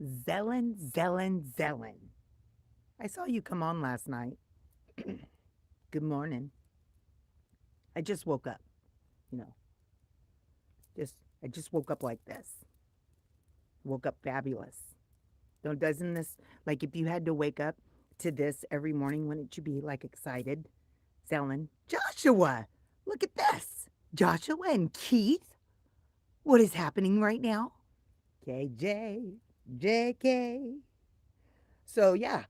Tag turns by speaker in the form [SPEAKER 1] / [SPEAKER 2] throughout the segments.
[SPEAKER 1] Zellen, Zellen, Zellen. I saw you come on last night. Good morning. I just woke up. You know, just I just woke up like this. Woke up fabulous. Don't doesn't this like if you had to wake up to this every morning, wouldn't you be like excited? Zellen, Joshua, look at this. Joshua and Keith. What is happening right now? KJ, JK. So yeah,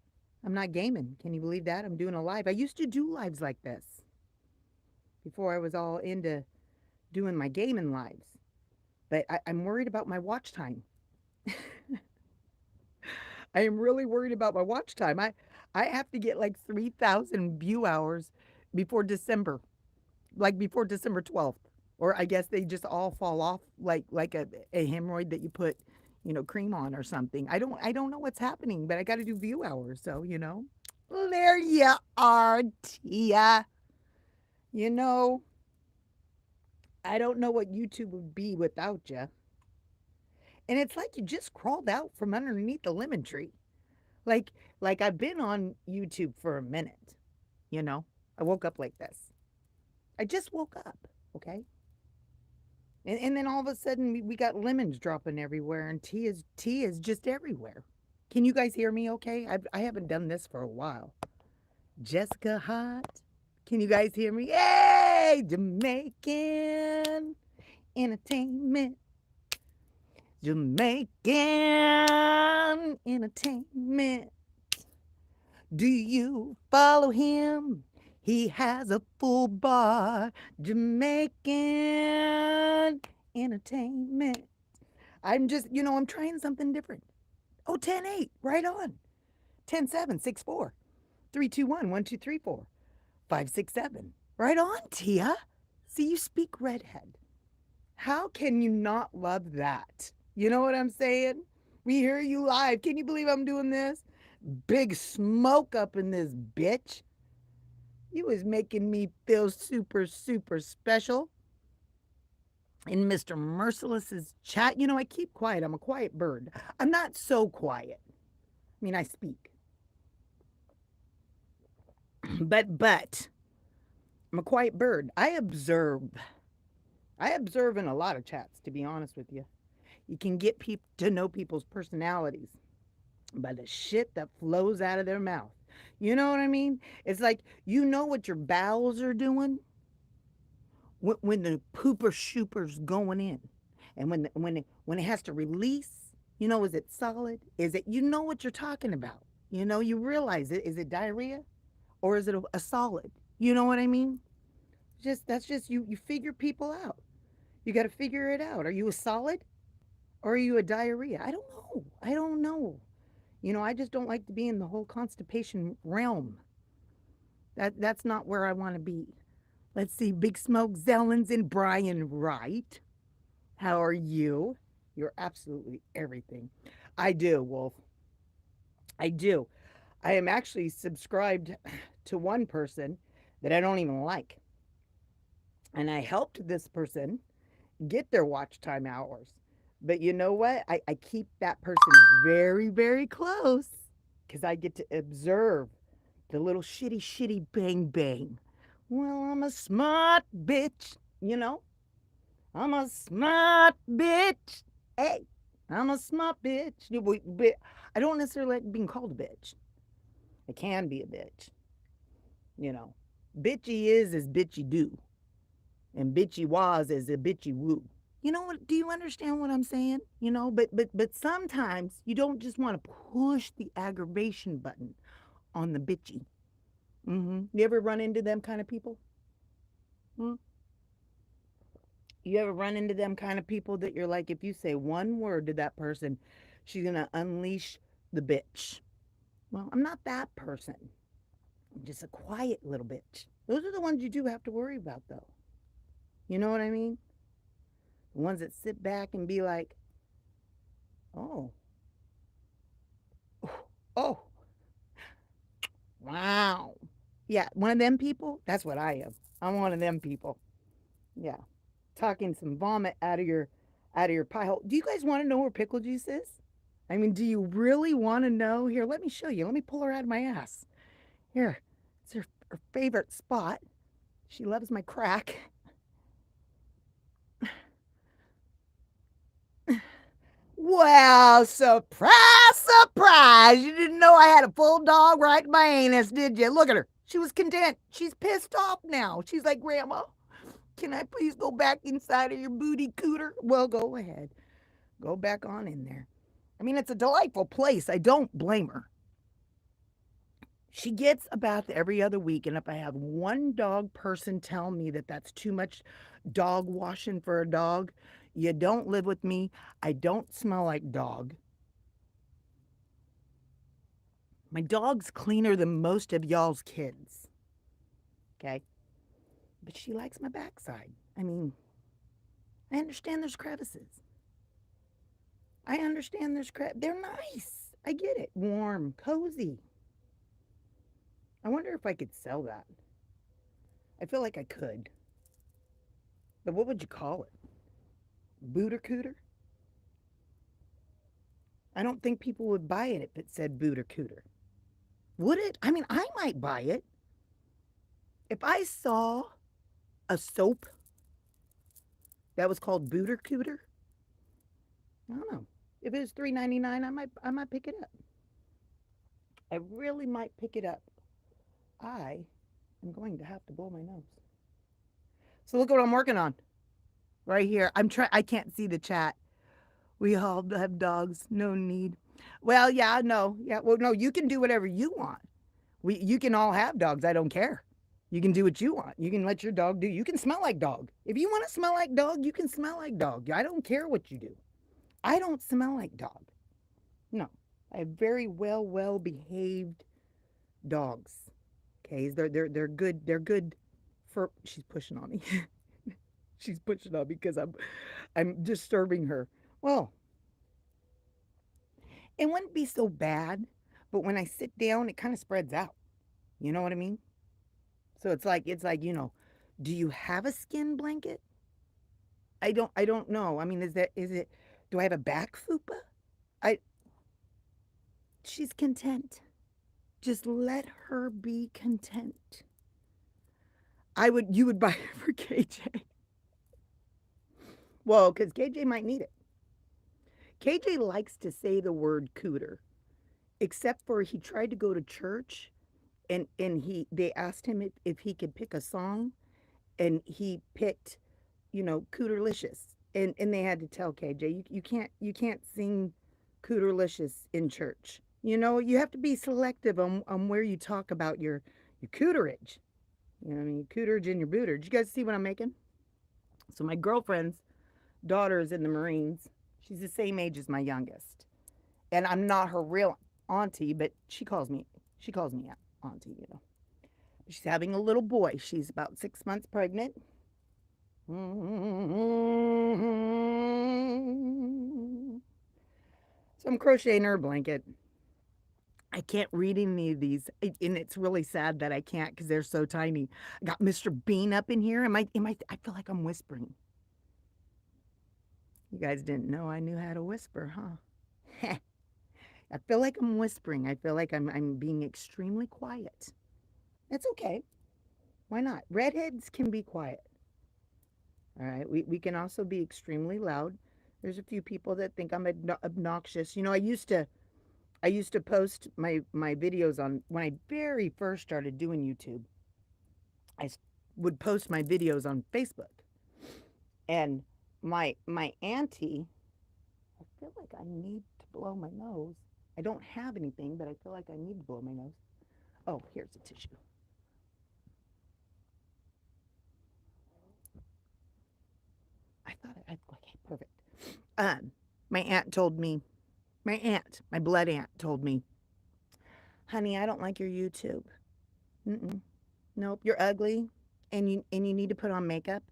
[SPEAKER 1] I'm not gaming. Can you believe that? I'm doing a live. I used to do lives like this before I was all into doing my gaming lives. But I'm worried about my watch time. I am really worried about my watch time. I have to get like 3,000 view hours before December, like before December 12th. Or I guess they just all fall off like a hemorrhoid that you put, cream on or something. I don't know what's happening, but I got to do view hours, so, Well, there you are, Tia. You know, I don't know what YouTube would be without you. And it's like you just crawled out from underneath the lemon tree. Like like I've been on YouTube for a minute, you know. I woke up like this. I just woke up, okay? And then all of a sudden we got lemons dropping everywhere and tea is just everywhere. Can you guys hear me okay? I haven't done this for a while. Jessica Hot. Can you guys hear me? Hey, Jamaican entertainment. Jamaican entertainment. Do you follow him? He has a full bar. Jamaican entertainment. I'm just, I'm trying something different. Oh, 10-8, right on. 10-7, 6-4, 3-2-1, 1-2-3-4, 5-6-7. Right on, Tia. See, you speak redhead. How can you not love that? You know what I'm saying? We hear you live. Can you believe I'm doing this? Big smoke up in this bitch. You was making me feel super, super special. In Mr. Merciless's chat, I keep quiet. I'm a quiet bird. I'm not so quiet. I mean, I speak. But I'm a quiet bird. I observe. I observe in a lot of chats, to be honest with you. You can get people to know people's personalities by the shit that flows out of their mouth. You know what I mean? It's like you know what your bowels are doing when the pooper shooper's going in, and when it has to release. Is it solid? Is it what you're talking about? You realize it. Is it diarrhea or is it a solid? You know what I mean? Just that's just you. You figure people out. You got to figure it out. Are you a solid or are you a diarrhea? I don't know. I don't know. I just don't like to be in the whole constipation realm. That's not where I want to be. Let's see, Big Smoke Zellens and Brian Wright. How are you? You're absolutely everything. I do, Wolf. I do. I am actually subscribed to one person that I don't even like. And I helped this person get their watch time hours. But you know what? I keep that person very, very close because I get to observe the little shitty, shitty bang bang. Well, I'm a smart bitch, I'm a smart bitch. Hey, I'm a smart bitch. But I don't necessarily like being called a bitch. I can be a bitch, you know. Bitchy is as bitchy do, and bitchy was as a bitchy woo. You know what? Do you understand what I'm saying? But sometimes you don't just want to push the aggravation button on the bitchy. You ever run into them kind of people? Hmm? You ever run into them kind of people that you're like, if you say one word to that person, she's gonna unleash the bitch. Well, I'm not that person. I'm just a quiet little bitch. Those are the ones you do have to worry about, though. You know what I mean? The ones that sit back and be like, oh, oh, wow. Yeah, one of them people. That's what I am. I'm one of them people. Yeah, talking some vomit out of your pie hole. Do you guys want to know where pickle juice is? I mean, do you really want to know? Here, let me show you. Let me pull her out of my ass. Here, it's her favorite spot. She loves my crack. Well, surprise, surprise. You didn't know I had a full dog right in my anus, did you? Look at her. She was content. She's pissed off now. She's like, Grandma, can I please go back inside of your booty cooter? Well, go ahead. Go back on in there. I mean, it's a delightful place. I don't blame her. She gets a bath every other week. And if I have one dog person tell me that that's too much dog washing for a dog, you don't live with me. I don't smell like dog. My dog's cleaner than most of y'all's kids. Okay? But she likes my backside. I mean, I understand there's crevices. I understand there's They're nice. I get it. Warm, cozy. I wonder if I could sell that. I feel like I could. But what would you call it? Booter cooter? I don't think people would buy it if it said booter cooter. Would it? I mean, I might buy it. If I saw a soap that was called booter cooter, I don't know. If it was $3.99, I might pick it up. I really might pick it up. I am going to have to blow my nose. So look what I'm working on right here. I can't see the chat. We all have dogs. No need. Well, yeah, no. Yeah, well, no, you can do whatever you want. You can all have dogs. I don't care. You can do what you want. You can let your dog do. You can smell like dog. If you want to smell like dog, you can smell like dog. I don't care what you do. I don't smell like dog. No. I have very well behaved dogs. Okay, they're good. They're good for. She's pushing on me. She's pushing on me because I'm disturbing her. Well, it wouldn't be so bad, but when I sit down, it kind of spreads out. You know what I mean? So it's like, do you have a skin blanket? I don't know. I mean, is it do I have a back fupa? I She's content. Just let her be content. You would buy it for KJ. Well, because KJ might need it. KJ likes to say the word cooter, except for he tried to go to church and they asked him if he could pick a song and he picked, Cooterlicious. And they had to tell KJ, you can't sing Cooterlicious in church. You have to be selective on where you talk about your cooterage. You know what I mean? Your cooterage and your booter. Did you guys see what I'm making? So my girlfriend's daughter is in the Marines. She's the same age as my youngest. And I'm not her real auntie, but she calls me auntie. She's having a little boy. She's about 6 months pregnant. So I'm crocheting her a blanket. I can't read any of these, and it's really sad that I can't because they're so tiny. I got Mr. Bean up in here. I feel like I'm whispering. You guys didn't know I knew how to whisper, huh? I feel like I'm whispering. I feel like I'm being extremely quiet. That's okay. Why not? Redheads can be quiet. All right. We can also be extremely loud. There's a few people that think I'm obnoxious. I used to post my videos on when I very first started doing YouTube. I would post my videos on Facebook, and my auntie. I feel like I need to blow my nose. I don't have anything, but I feel like I need to blow my nose. Oh, here's a tissue. I thought okay, perfect. Um, my aunt told me, my blood aunt told me, honey, I don't like your YouTube. Mm-mm. Nope, you're ugly, and you need to put on makeup,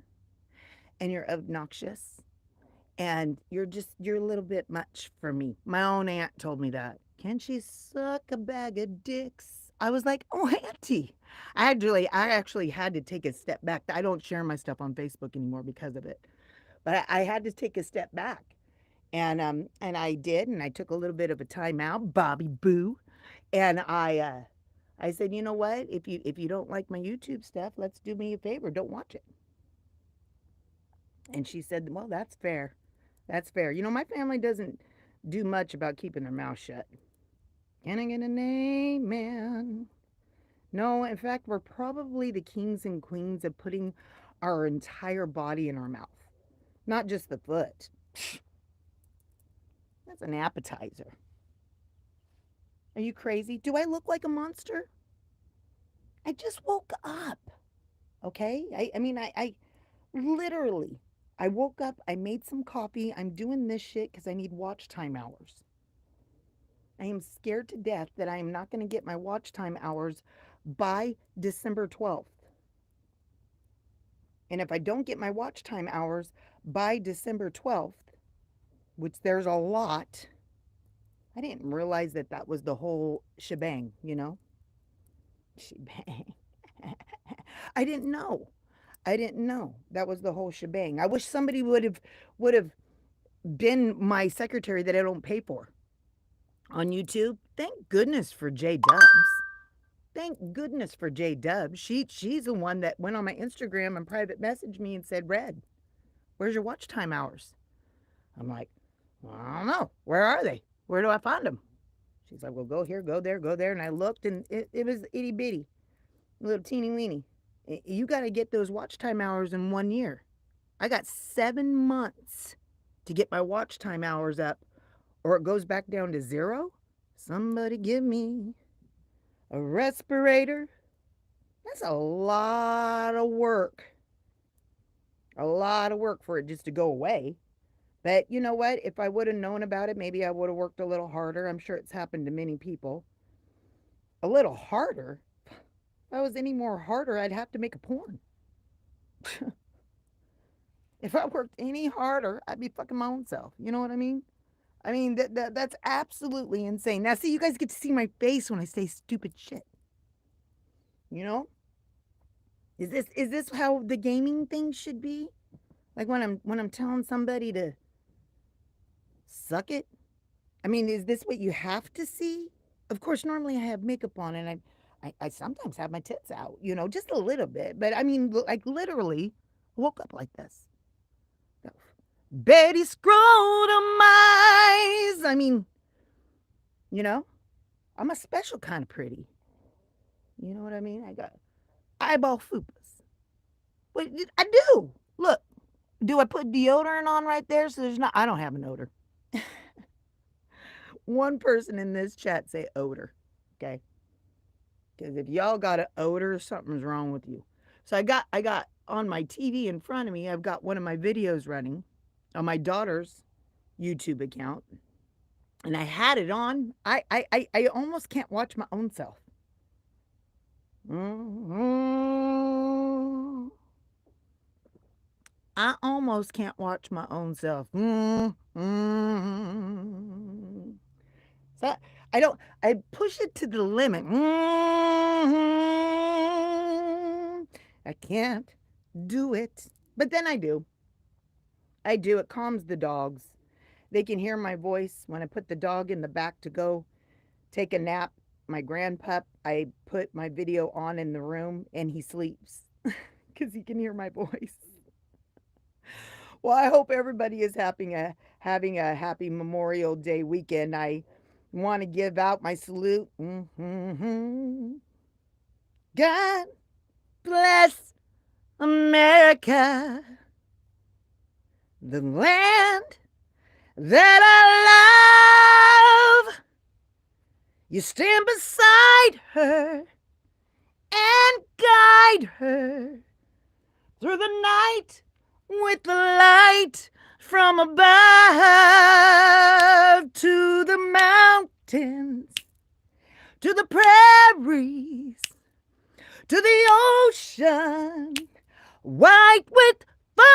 [SPEAKER 1] and you're obnoxious, and you're a little bit much for me. My own aunt told me that. Can she suck a bag of dicks? I was like, oh, auntie. I actually had to take a step back. I don't share my stuff on Facebook anymore because of it. But I had to take a step back And I did, and I took a little bit of a time out, Bobby Boo. And I said, you know what? If you don't like my YouTube stuff, let's do me a favor. Don't watch it. And she said, well, that's fair. That's fair. You know, my family doesn't do much about keeping their mouth shut. Can I get an amen? No, in fact, we're probably the kings and queens of putting our entire body in our mouth, not just the foot. That's an appetizer. Are you crazy? Do I look like a monster? I just woke up. Okay? I literally, I woke up, I made some coffee, I'm doing this shit because I need watch time hours. I am scared to death that I am not going to get my watch time hours by December 12th. And if I don't get my watch time hours by December 12th, which there's a lot, I didn't realize that that was the whole shebang, you know? Shebang. I didn't know. I didn't know that was the whole shebang. I wish somebody would have been my secretary that I don't pay for on YouTube. Thank goodness for J Dubs. Thank goodness for J Dubs. She's the one that went on my Instagram and private messaged me and said, "Red, where's your watch time hours?" I'm like, well, I don't know. Where are they? Where do I find them? She's like, well, go here, go there, go there. And I looked, and it was itty bitty, little teeny weeny. You got to get those watch time hours in 1 year. I got 7 months to get my watch time hours up, or it goes back down to zero. Somebody give me a respirator. That's a lot of work. A lot of work for it just to go away. But you know what? If I would have known about it, maybe I would have worked a little harder. I'm sure it's happened to many people. A little harder? If I was any more harder, I'd have to make a porn. If I worked any harder, I'd be fucking my own self. You know what I mean? I mean, that's absolutely insane. Now, see, you guys get to see my face when I say stupid shit. You know? Is this how the gaming thing should be? Like when I'm telling somebody to suck it? I mean, is this what you have to see? Of course, normally I have makeup on, and I sometimes have my tits out, you know, just a little bit. But I mean, like literally, I woke up like this. Betty scrotum eyes. I mean, you know, I'm a special kind of pretty. You know what I mean? I got eyeball fupas. But I do. Look, do I put deodorant on right there so there's not? I don't have an odor. One person in this chat say odor. Okay. Because if y'all got an odor, something's wrong with you. So I got on my TV in front of me, I've got one of my videos running on my daughter's YouTube account. And I had it on. I almost can't watch my own self. Mm-hmm. I almost can't watch my own self. Mm-hmm. So I don't. I push it to the limit. Mm-hmm. I can't do it, but then I do. I do. It calms the dogs. They can hear my voice when I put the dog in the back to go take a nap. My grandpup, I put my video on in the room and he sleeps because he can hear my voice. Well, I hope everybody is having a happy Memorial Day weekend. I want to give out my salute. Mm-hmm. God bless America, the land that I love. You stand beside her and guide her through the night with the light from above, to the mountains, to the prairies, to the ocean, white with foam.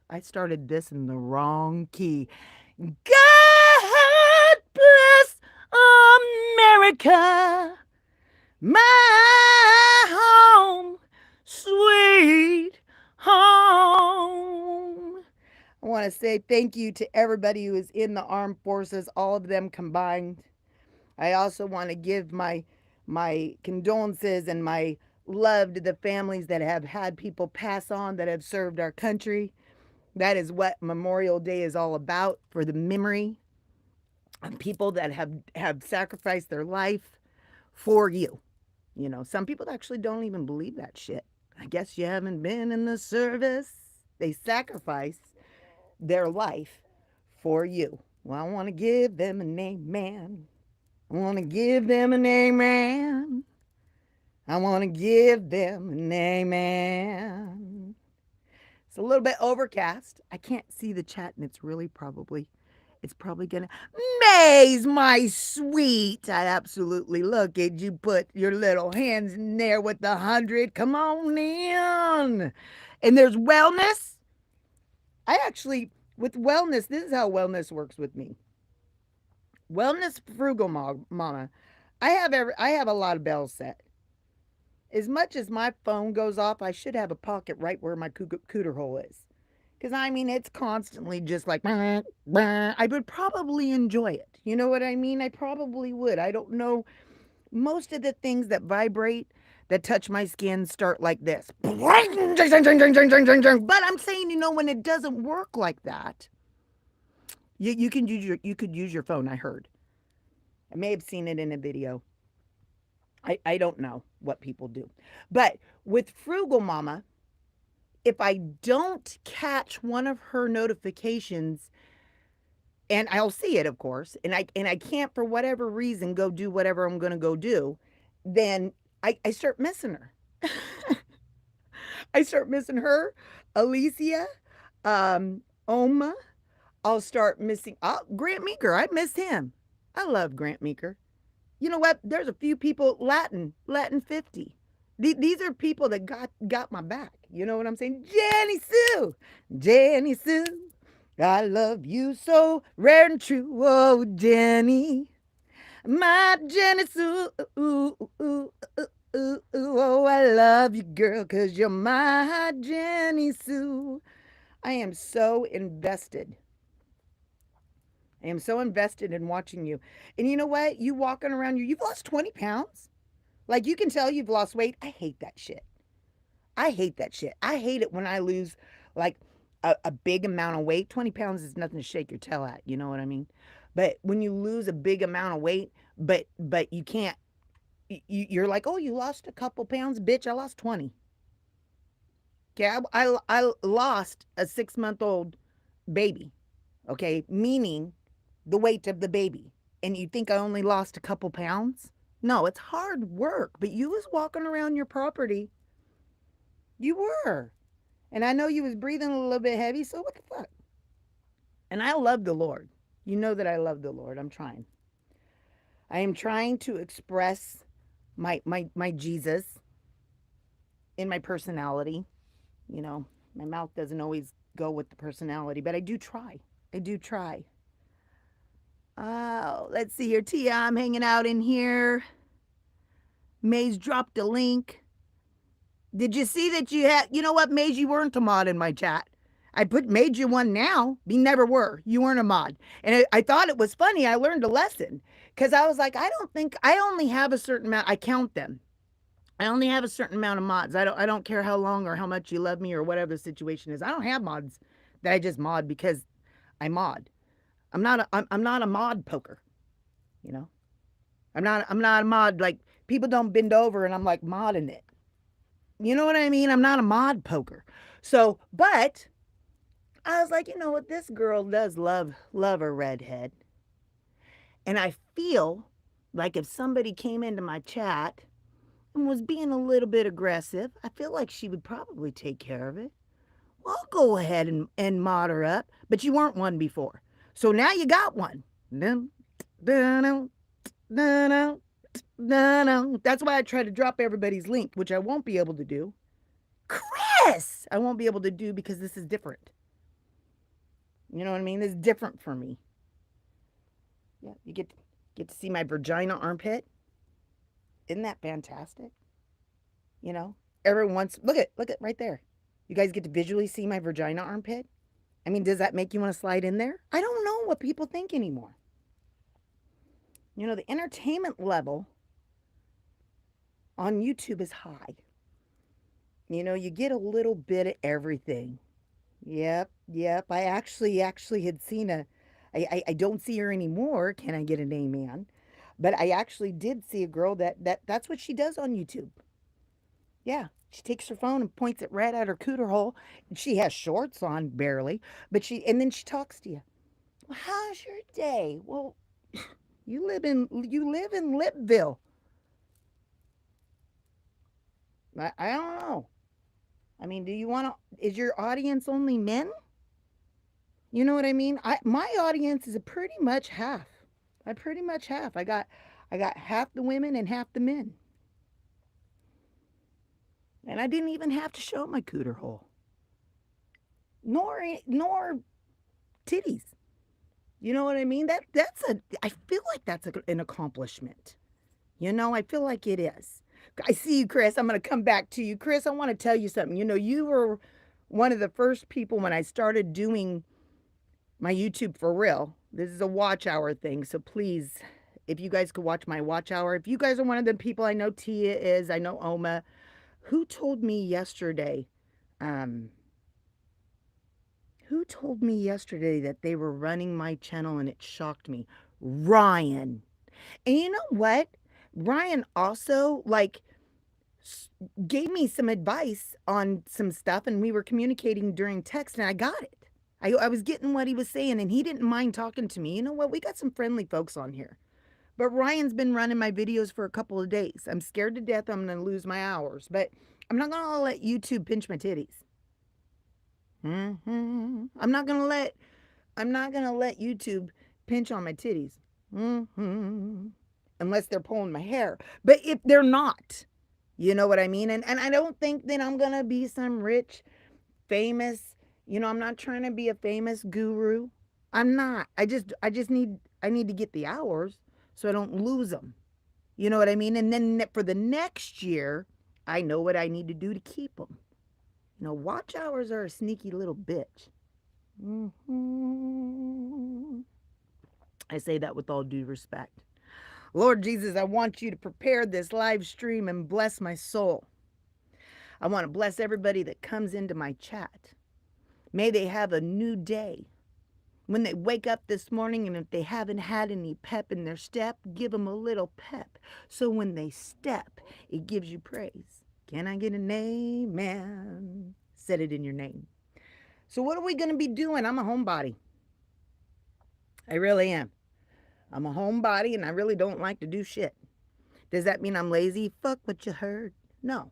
[SPEAKER 1] I started this in the wrong key. God bless America, my home, sweet home. I want to say say thank you to everybody who is in the armed forces, all of them combined. I also want to give my condolences and my love to the families that have had people pass on that have served our country. That is what Memorial Day is all about, for the memory of people that have sacrificed their life for you. You know, some people actually don't even believe that shit. I guess you haven't been in the service. They sacrifice their life for you. Well, I want to give them an amen. I want to give them an amen. I want to give them an amen. It's a little bit overcast. I can't see the chat, and it's probably gonna. Maze, my sweet. I absolutely look at you. Put your little hands in there with the 100. Come on in. And there's wellness. I actually, with wellness, this is how wellness works with me. Wellness frugal mama. I have a lot of bells set. As much as my phone goes off, I should have a pocket right where my cooter hole is. Because I mean, it's constantly just like, bah, bah. I would probably enjoy it. You know what I mean? I probably would. I don't know. Most of the things that vibrate, that touch my skin, start like this. But I'm saying, you know, when it doesn't work like that, you could use your phone. I heard. I may have seen it in a video. I don't know what people do. But with Frugal Mama, if I don't catch one of her notifications, and I'll see it, of course, and I can't for whatever reason go do whatever I'm going to go do, then I start missing her. I start missing her, Alicia, Oma. I'll start missing Grant Meeker. I miss him. I love Grant Meeker. You know what? There's a few people, Latin 50. These are people that got my back. You know what I'm saying? Jenny Sue, I love you so rare and true. Oh, Jenny, my Jenny Sue. Oh, I love you, girl, 'cause you're my Jenny Sue. I am so invested. I am so invested in watching you. And you know what? You walking around, you've lost 20 pounds. Like, you can tell you've lost weight. I hate that shit. I hate that shit. I hate it when I lose like a big amount of weight. 20 pounds is nothing to shake your tail at. You know what I mean? But when you lose a big amount of weight, but you can't, you're like, oh, you lost a couple pounds, bitch. I lost 20. Okay, I lost a 6-month-old baby. Okay, meaning the weight of the baby. And you think I only lost a couple pounds? No, it's hard work. But you was walking around your property. You were. And I know you was breathing a little bit heavy, so what the fuck? And I love the Lord. You know that I love the Lord. I'm trying. I am trying to express my Jesus in my personality. You know, my mouth doesn't always go with the personality, but I do try. I do try. Oh, let's see here. Tia, I'm hanging out in here. Maze dropped a link. Did you see that you had, you know what, Maze, you weren't a mod in my chat. I made you one now. You never were. You weren't a mod. And I thought it was funny. I learned a lesson. Because I was like, I don't think, I only have a certain amount. I count them. I only have a certain amount of mods. I don't care how long or how much you love me or whatever the situation is. I don't have mods that I just mod because I mod. I'm not a mod poker, you know. I'm not a mod, like, people don't bend over and I'm like modding it. You know what I mean? I'm not a mod poker. So, but I was like, you know what? This girl does love her redhead. And I feel like if somebody came into my chat and was being a little bit aggressive, I feel like she would probably take care of it. Well, I'll go ahead and mod her up. But you weren't one before. So now you got one. That's why I try to drop everybody's link, which I won't be able to do. Chris! I won't be able to do because this is different. You know what I mean? This is different for me. Yeah, you get to see my vagina armpit. Isn't that fantastic? You know, every once, look at right there. You guys get to visually see my vagina armpit. I mean, does that make you want to slide in there? I don't know what people think anymore. You know, the entertainment level on YouTube is high. You know, you get a little bit of everything. Yep, yep. I actually had seen I don't see her anymore. Can I get an amen? But I actually did see a girl that's what she does on YouTube. Yeah. She takes her phone and points it right at her cooter hole. She has shorts on, barely, but and then she talks to you. Well, how's your day? Well, you live in Lipville. I don't know. I mean, do you want to? Is your audience only men? You know what I mean? My audience is a pretty much half. I pretty much half. I got half the women and half the men. And I didn't even have to show my cooter hole, nor titties. You know what I mean? I feel like that's an accomplishment. You know, I feel like it is. I see you, Chris. I'm going to come back to you. Chris, I want to tell you something. You know, you were one of the first people when I started doing my YouTube for real. This is a watch hour thing. So please, if you guys could watch my watch hour, if you guys are one of the people, I know Tia is, I know Oma, who told me yesterday, um, who told me yesterday that they were running my channel and it shocked me? Ryan. And you know what? Ryan also gave me some advice on some stuff and we were communicating during text and I got it. I was getting what he was saying and he didn't mind talking to me. You know what? We got some friendly folks on here. But Ryan's been running my videos for a couple of days. I'm scared to death I'm going to lose my hours, but I'm not going to let YouTube pinch my titties. I'm not going to let YouTube pinch on my titties. Unless they're pulling my hair. But if they're not, you know what I mean? And I don't think that I'm going to be some rich, famous, I'm not trying to be a famous guru. I'm not. I need to get the hours so I don't lose them. You know what I mean? And then for the next year, I know what I need to do to keep them. You know, watch hours are a sneaky little bitch. I say that with all due respect. Lord Jesus, I want you to prepare this live stream and bless my soul. I want to bless everybody that comes into my chat. May they have a new day. When they wake up this morning and if they haven't had any pep in their step, give them a little pep. So when they step, it gives you praise. Can I get an amen? Said it in your name. So what are we going to be doing? I'm a homebody. I really am. I'm a homebody and I really don't like to do shit. Does that mean I'm lazy? Fuck what you heard. No.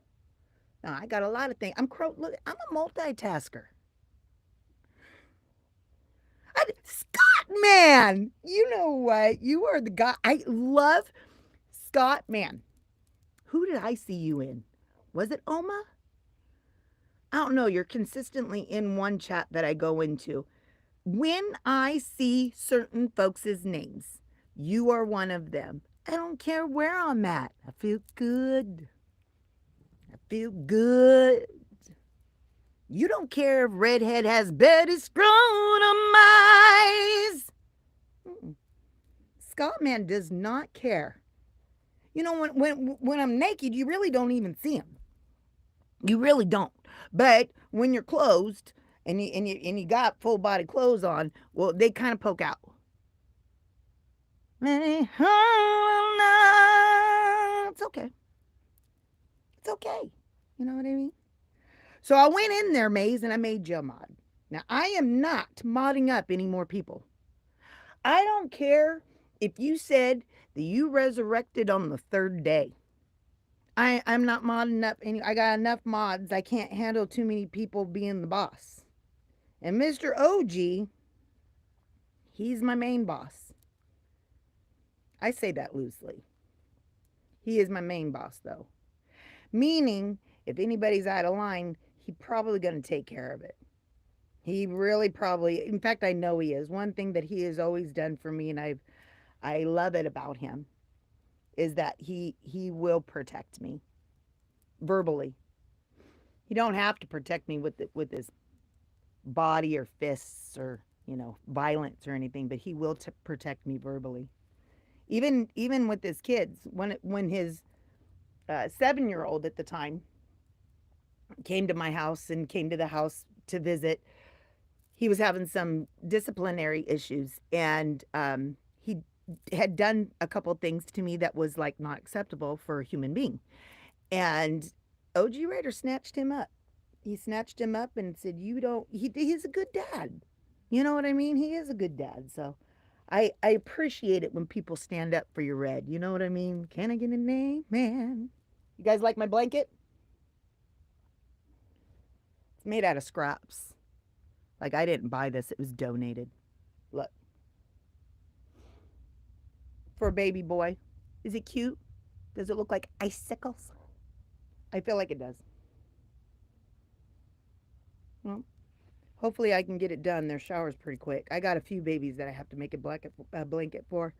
[SPEAKER 1] No, I got a lot of things. Look, I'm a multitasker. Scott, man, you know what? You are the guy. I love Scott, man. Who did I see you in? Was it Oma? I don't know. You're consistently in one chat that I go into. When I see certain folks' names, you are one of them. I don't care where I'm at. I feel good. I feel good. You don't care if Redhead has Betty scrotum eyes. Scott man does not care. You know, when I'm naked, you really don't even see him. You really don't. But when you're closed and you got full body clothes on, well, they kind of poke out. It's okay. It's okay. You know what I mean? So I went in there, Maze, and I made you a mod. Now, I am not modding up any more people. I don't care if you said that you resurrected on the third day. I'm not modding up any. I got enough mods. I can't handle too many people being the boss. And Mr. OG, he's my main boss. I say that loosely. He is my main boss, though. Meaning, if anybody's out of line, he's probably going to take care of it. He really probably, in fact, I know he is. One thing that he has always done for me, and I love it about him, is that he will protect me verbally. He don't have to protect me with his body or fists or, violence or anything, but he will protect me verbally. Even with his kids, when his 7-year old at the time came to my house and came to the house to visit, he was having some disciplinary issues, and he had done a couple things to me that was like not acceptable for a human being. And OG Raider snatched him up. He snatched him up and said, "You don't." He's a good dad. You know what I mean? He is a good dad. So I appreciate it when people stand up for your red. You know what I mean? Can I get a name, man? You guys like my blanket? It's made out of scraps. Like, I didn't buy this, it was donated. Look, for a baby boy. Is it cute? Does it look like icicles? I feel like it does. Well, hopefully I can get it done. Their shower's pretty quick. I got a few babies that I have to make a blanket for.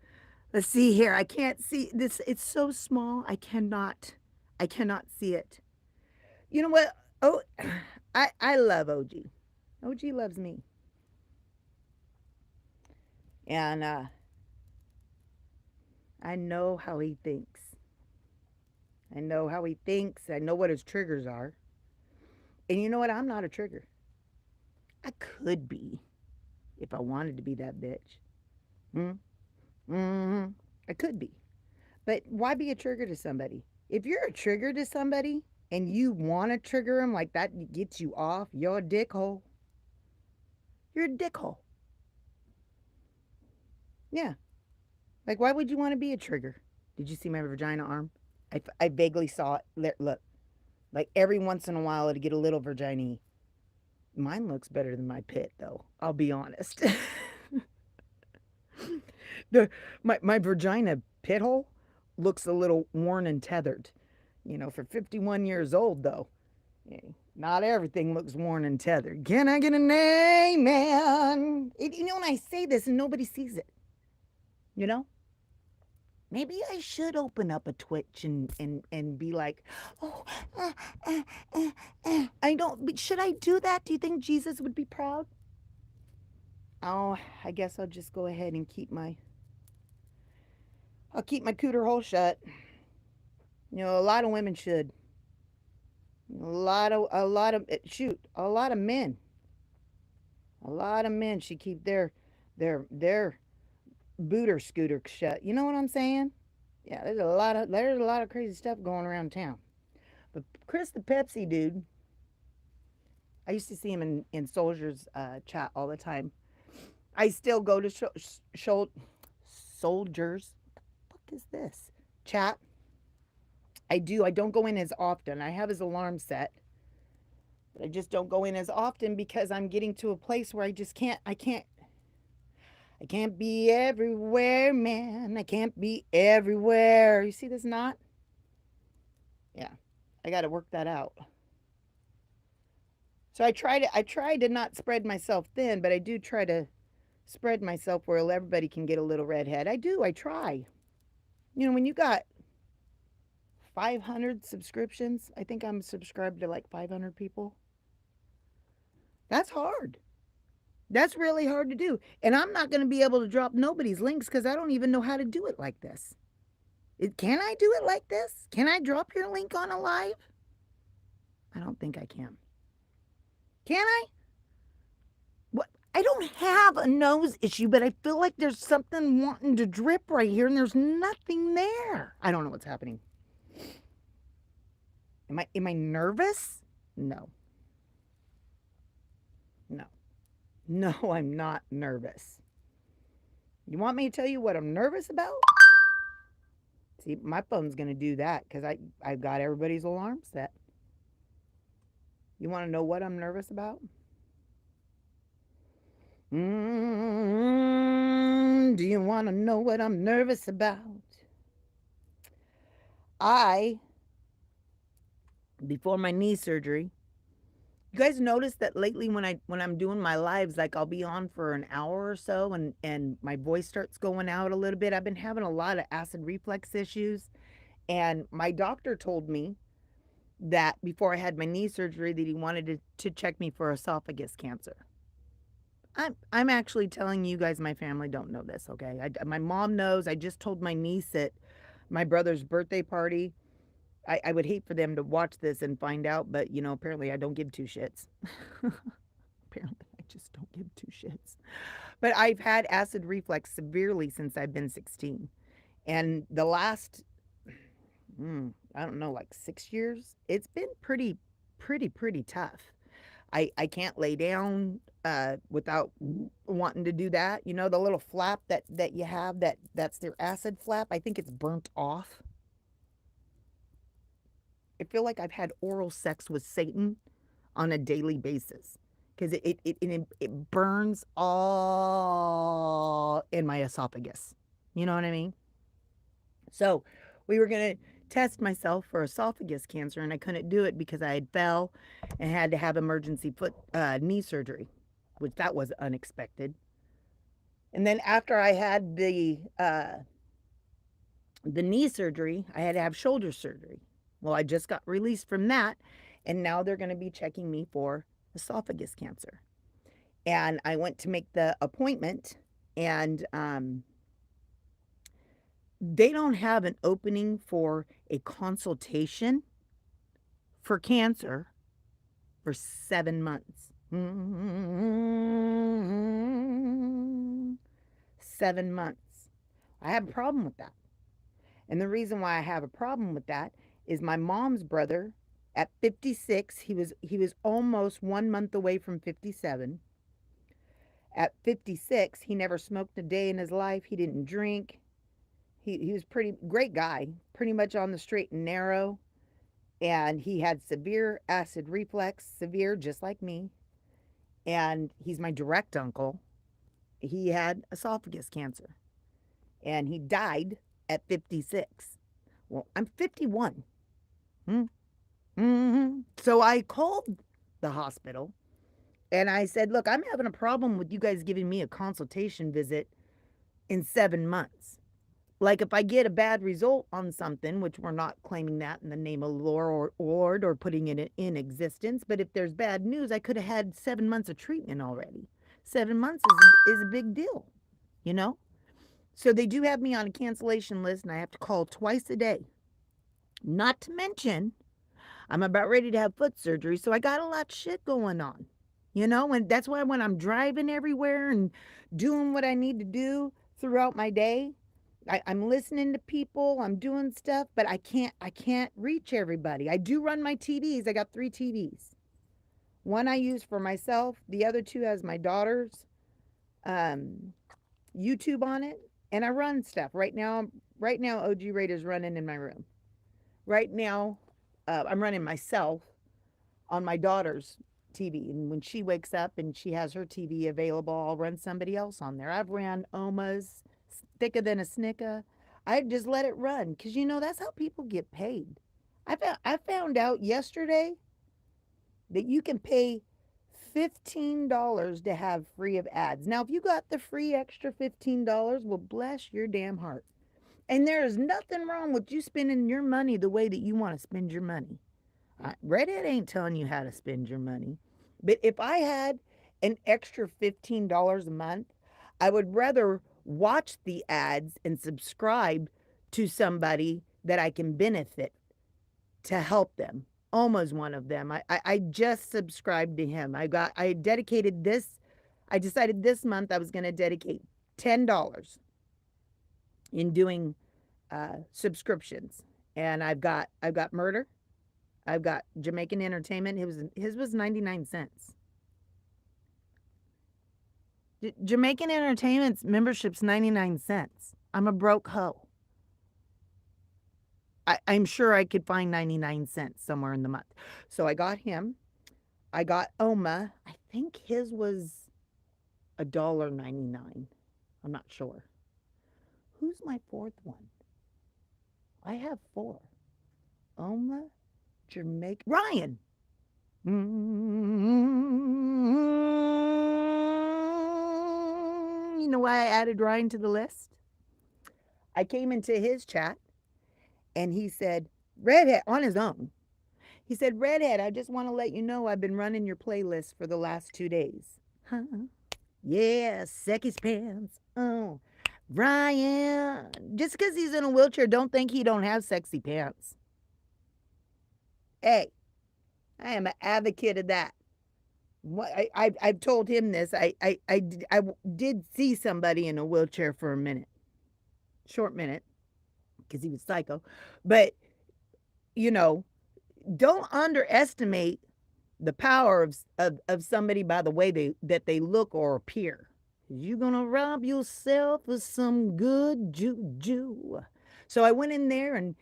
[SPEAKER 1] Let's see here. I can't see this. It's so small. I cannot see it. You know what? Oh, I love OG. OG loves me. And I know how he thinks. I know how he thinks. I know what his triggers are. And you know what? I'm not a trigger. I could be if I wanted to be that bitch. Hmm? Mm-hmm. I could be. But why be a trigger to somebody? If you're a trigger to somebody and you want to trigger them like that gets you off, you're a dickhole. You're a dickhole. Yeah. Like, why would you want to be a trigger? Did you see my vagina arm? I vaguely saw it. Look, like every once in a while it'd get a little vagina. Mine looks better than my pit, though. I'll be honest. My vagina pit hole looks a little worn and tethered. For 51 years old, though. Not everything looks worn and tethered. Can I get a name, man? When I say this and nobody sees it, you know? Maybe I should open up a Twitch and be like, oh, I don't, should I do that? Do you think Jesus would be proud? Oh, I guess I'll just go ahead and I'll keep my cooter hole shut. A lot of women should. A lot of men. A lot of men should keep their booter scooter shut. You know what I'm saying? Yeah, there's a lot of crazy stuff going around town. But Chris the Pepsi dude, I used to see him in Soldiers chat all the time. I still go to Soldiers. What the fuck is this? Chat. I do. I don't go in as often. I have his alarm set. But I just don't go in as often because I'm getting to a place where I can't be everywhere, man. I can't be everywhere. You see this knot? Yeah. I got to work that out. So I try to not spread myself thin, but I do try to spread myself where everybody can get a little redhead. I do. I try. When you got 500 subscriptions, I think I'm subscribed to like 500 people. That's hard. That's really hard to do. And I'm not going to be able to drop nobody's links because I don't even know how to do it like this. Can I do it like this? Can I drop your link on a live? I don't think I can. Can I? What? I don't have a nose issue, but I feel like there's something wanting to drip right here and there's nothing there. I don't know what's happening. Am I nervous? No. No. No, I'm not nervous. You want me to tell you what I'm nervous about? See, my phone's going to do that because I've got everybody's alarm set. You want to know what I'm nervous about? Do you want to know what I'm nervous about? Before my knee surgery, you guys notice that lately when I'm doing my lives, like I'll be on for an hour or so and my voice starts going out a little bit. I've been having a lot of acid reflux issues, and my doctor told me that before I had my knee surgery that he wanted to check me for esophagus cancer. I'm actually telling you guys, my family don't know this, okay? My mom knows. I just told my niece at my brother's birthday party. I would hate for them to watch this and find out, but apparently I don't give two shits. Apparently I just don't give two shits. But I've had acid reflux severely since I've been 16. And the last, I don't know, like 6 years, it's been pretty tough. I can't lay down without wanting to do that. The little flap that you have, that's their acid flap. I think it's burnt off. I feel like I've had oral sex with Satan on a daily basis because it burns all in my esophagus. You know what I mean? So we were going to test myself for esophagus cancer, and I couldn't do it because I had fell and had to have emergency knee surgery, which that was unexpected. And then after I had the knee surgery, I had to have shoulder surgery. Well, I just got released from that, and now they're going to be checking me for esophagus cancer. And I went to make the appointment, and they don't have an opening for a consultation for cancer for 7 months. 7 months. I have a problem with that. And the reason why I have a problem with that is my mom's brother at 56, he was almost 1 month away from 57. At 56, he never smoked a day in his life. He didn't drink. He was pretty great guy, pretty much on the straight and narrow. And he had severe acid reflux, severe just like me. And he's my direct uncle. He had esophagus cancer. And he died at 56. Well, I'm 51. So I called the hospital and I said, look, I'm having a problem with you guys giving me a consultation visit in 7 months. Like if I get a bad result on something, which we're not claiming that in the name of Lord or putting it in existence, but if there's bad news, I could have had 7 months of treatment already. 7 months is a big deal, you know? So they do have me on a cancellation list and I have to call twice a day. Not to mention, I'm about ready to have foot surgery, so I got a lot of shit going on. And that's why when I'm driving everywhere and doing what I need to do throughout my day, I'm listening to people, I'm doing stuff, but I can't reach everybody. I do run my TVs. I got 3 TVs. One I use for myself, the other 2 has my daughter's YouTube on it, and I run stuff. Right now OG Raider's running in my room. Right now, I'm running myself on my daughter's TV. And when she wakes up and she has her TV available, I'll run somebody else on there. I've ran Oma's, Thicker Than a Snicker. I just let it run because, that's how people get paid. I found out yesterday that you can pay $15 to have free of ads. Now, if you got the free extra $15, well, bless your damn heart. And there is nothing wrong with you spending your money the way that you want to spend your money. Redhead ain't telling you how to spend your money. But if I had an extra $15 a month, I would rather watch the ads and subscribe to somebody that I can benefit to help them. Almost one of them. I just subscribed to him. I decided this month I was going to dedicate $10 in doing subscriptions. And I've got Murder. I've got Jamaican Entertainment. His was 99 cents. Jamaican Entertainment's membership's 99 cents. I'm a broke hoe. I'm sure I could find 99 cents somewhere in the month. So I got him. I got Oma. I think his was $1.99. I'm not sure. Who's my 4th one? I have 4. Oma, Jamaica, Ryan. You know why I added Ryan to the list? I came into his chat and he said, Redhead, on his own. He said, Redhead, I just want to let you know I've been running your playlist for the last 2 days. Huh? Yeah, Secky's pants. Oh, Ryan. Just because he's in a wheelchair, don't think he don't have sexy pants. Hey, I am an advocate of that. What I've told him this. I did see somebody in a wheelchair for a minute, short minute, because he was psycho. But you know, don't underestimate the power of somebody by the way they look or appear. You gonna rob yourself of some good juju. So I went in there and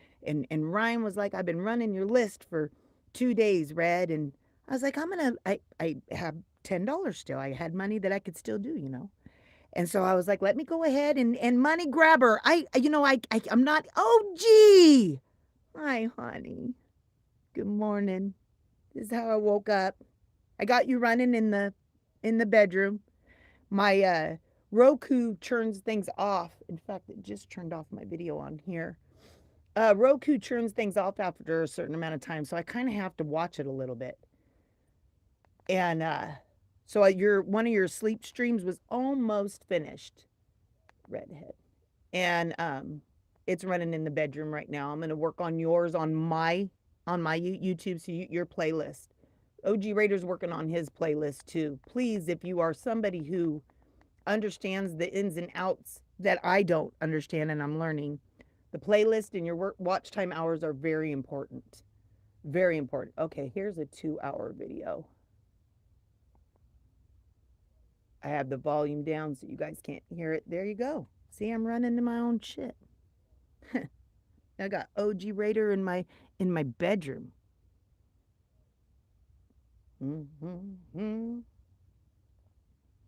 [SPEAKER 1] Ryan was like, I've been running your list for 2 days, Red. And I was like, I have $10 still. I had money that I could still do. And so I was like, let me go ahead and money grabber. I'm not. Oh, gee. Hi, honey. Good morning. This is how I woke up. I got you running in the bedroom. My Roku turns things off. In fact, it just turned off my video on here. Roku turns things off after a certain amount of time, so I kind of have to watch it a little bit. And so your one of your sleep streams was almost finished, Redhead, and it's running in the bedroom right now. I'm going to work on yours on my YouTube, so your playlist. OG Raider's working on his playlist too. Please, if you are somebody who understands the ins and outs that I don't understand and I'm learning, the playlist and your watch time hours are very important. Very important. Okay, here's a 2-hour video. I have the volume down so you guys can't hear it. There you go. See, I'm running to my own shit. I got OG Raider in my bedroom. Mm-hmm.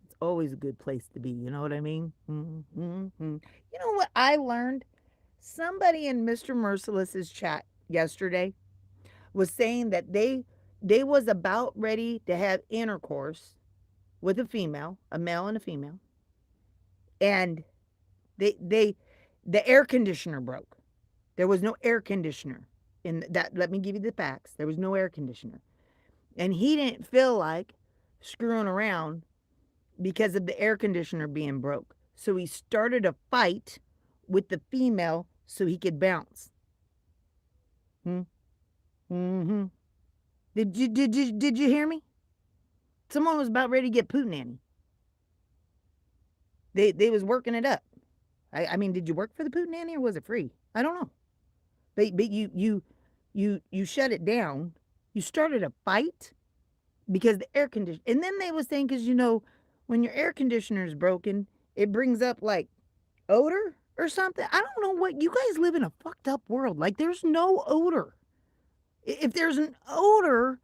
[SPEAKER 1] It's always a good place to be. You know what I mean? Mm-hmm. You know what I learned? Somebody in Mr. Merciless's chat yesterday was saying that they was about ready to have intercourse with a male and a female, and they the air conditioner broke. There was no air conditioner in that. Let me give you the facts. There was no air conditioner, and he didn't feel like screwing around because of the air conditioner being broke. So he started a fight with the female so he could bounce. Hmm. Mm-hmm. Did you hear me? Someone was about ready to get poo nanny. They was working it up. I mean, did you work for the poo nanny or was it free? I don't know. But you shut it down. You started a fight because the air conditioner. And then they was saying because when your air conditioner is broken, it brings up like odor or something. I don't know what you guys live in a fucked up world. Like there's no odor. If there's an odor,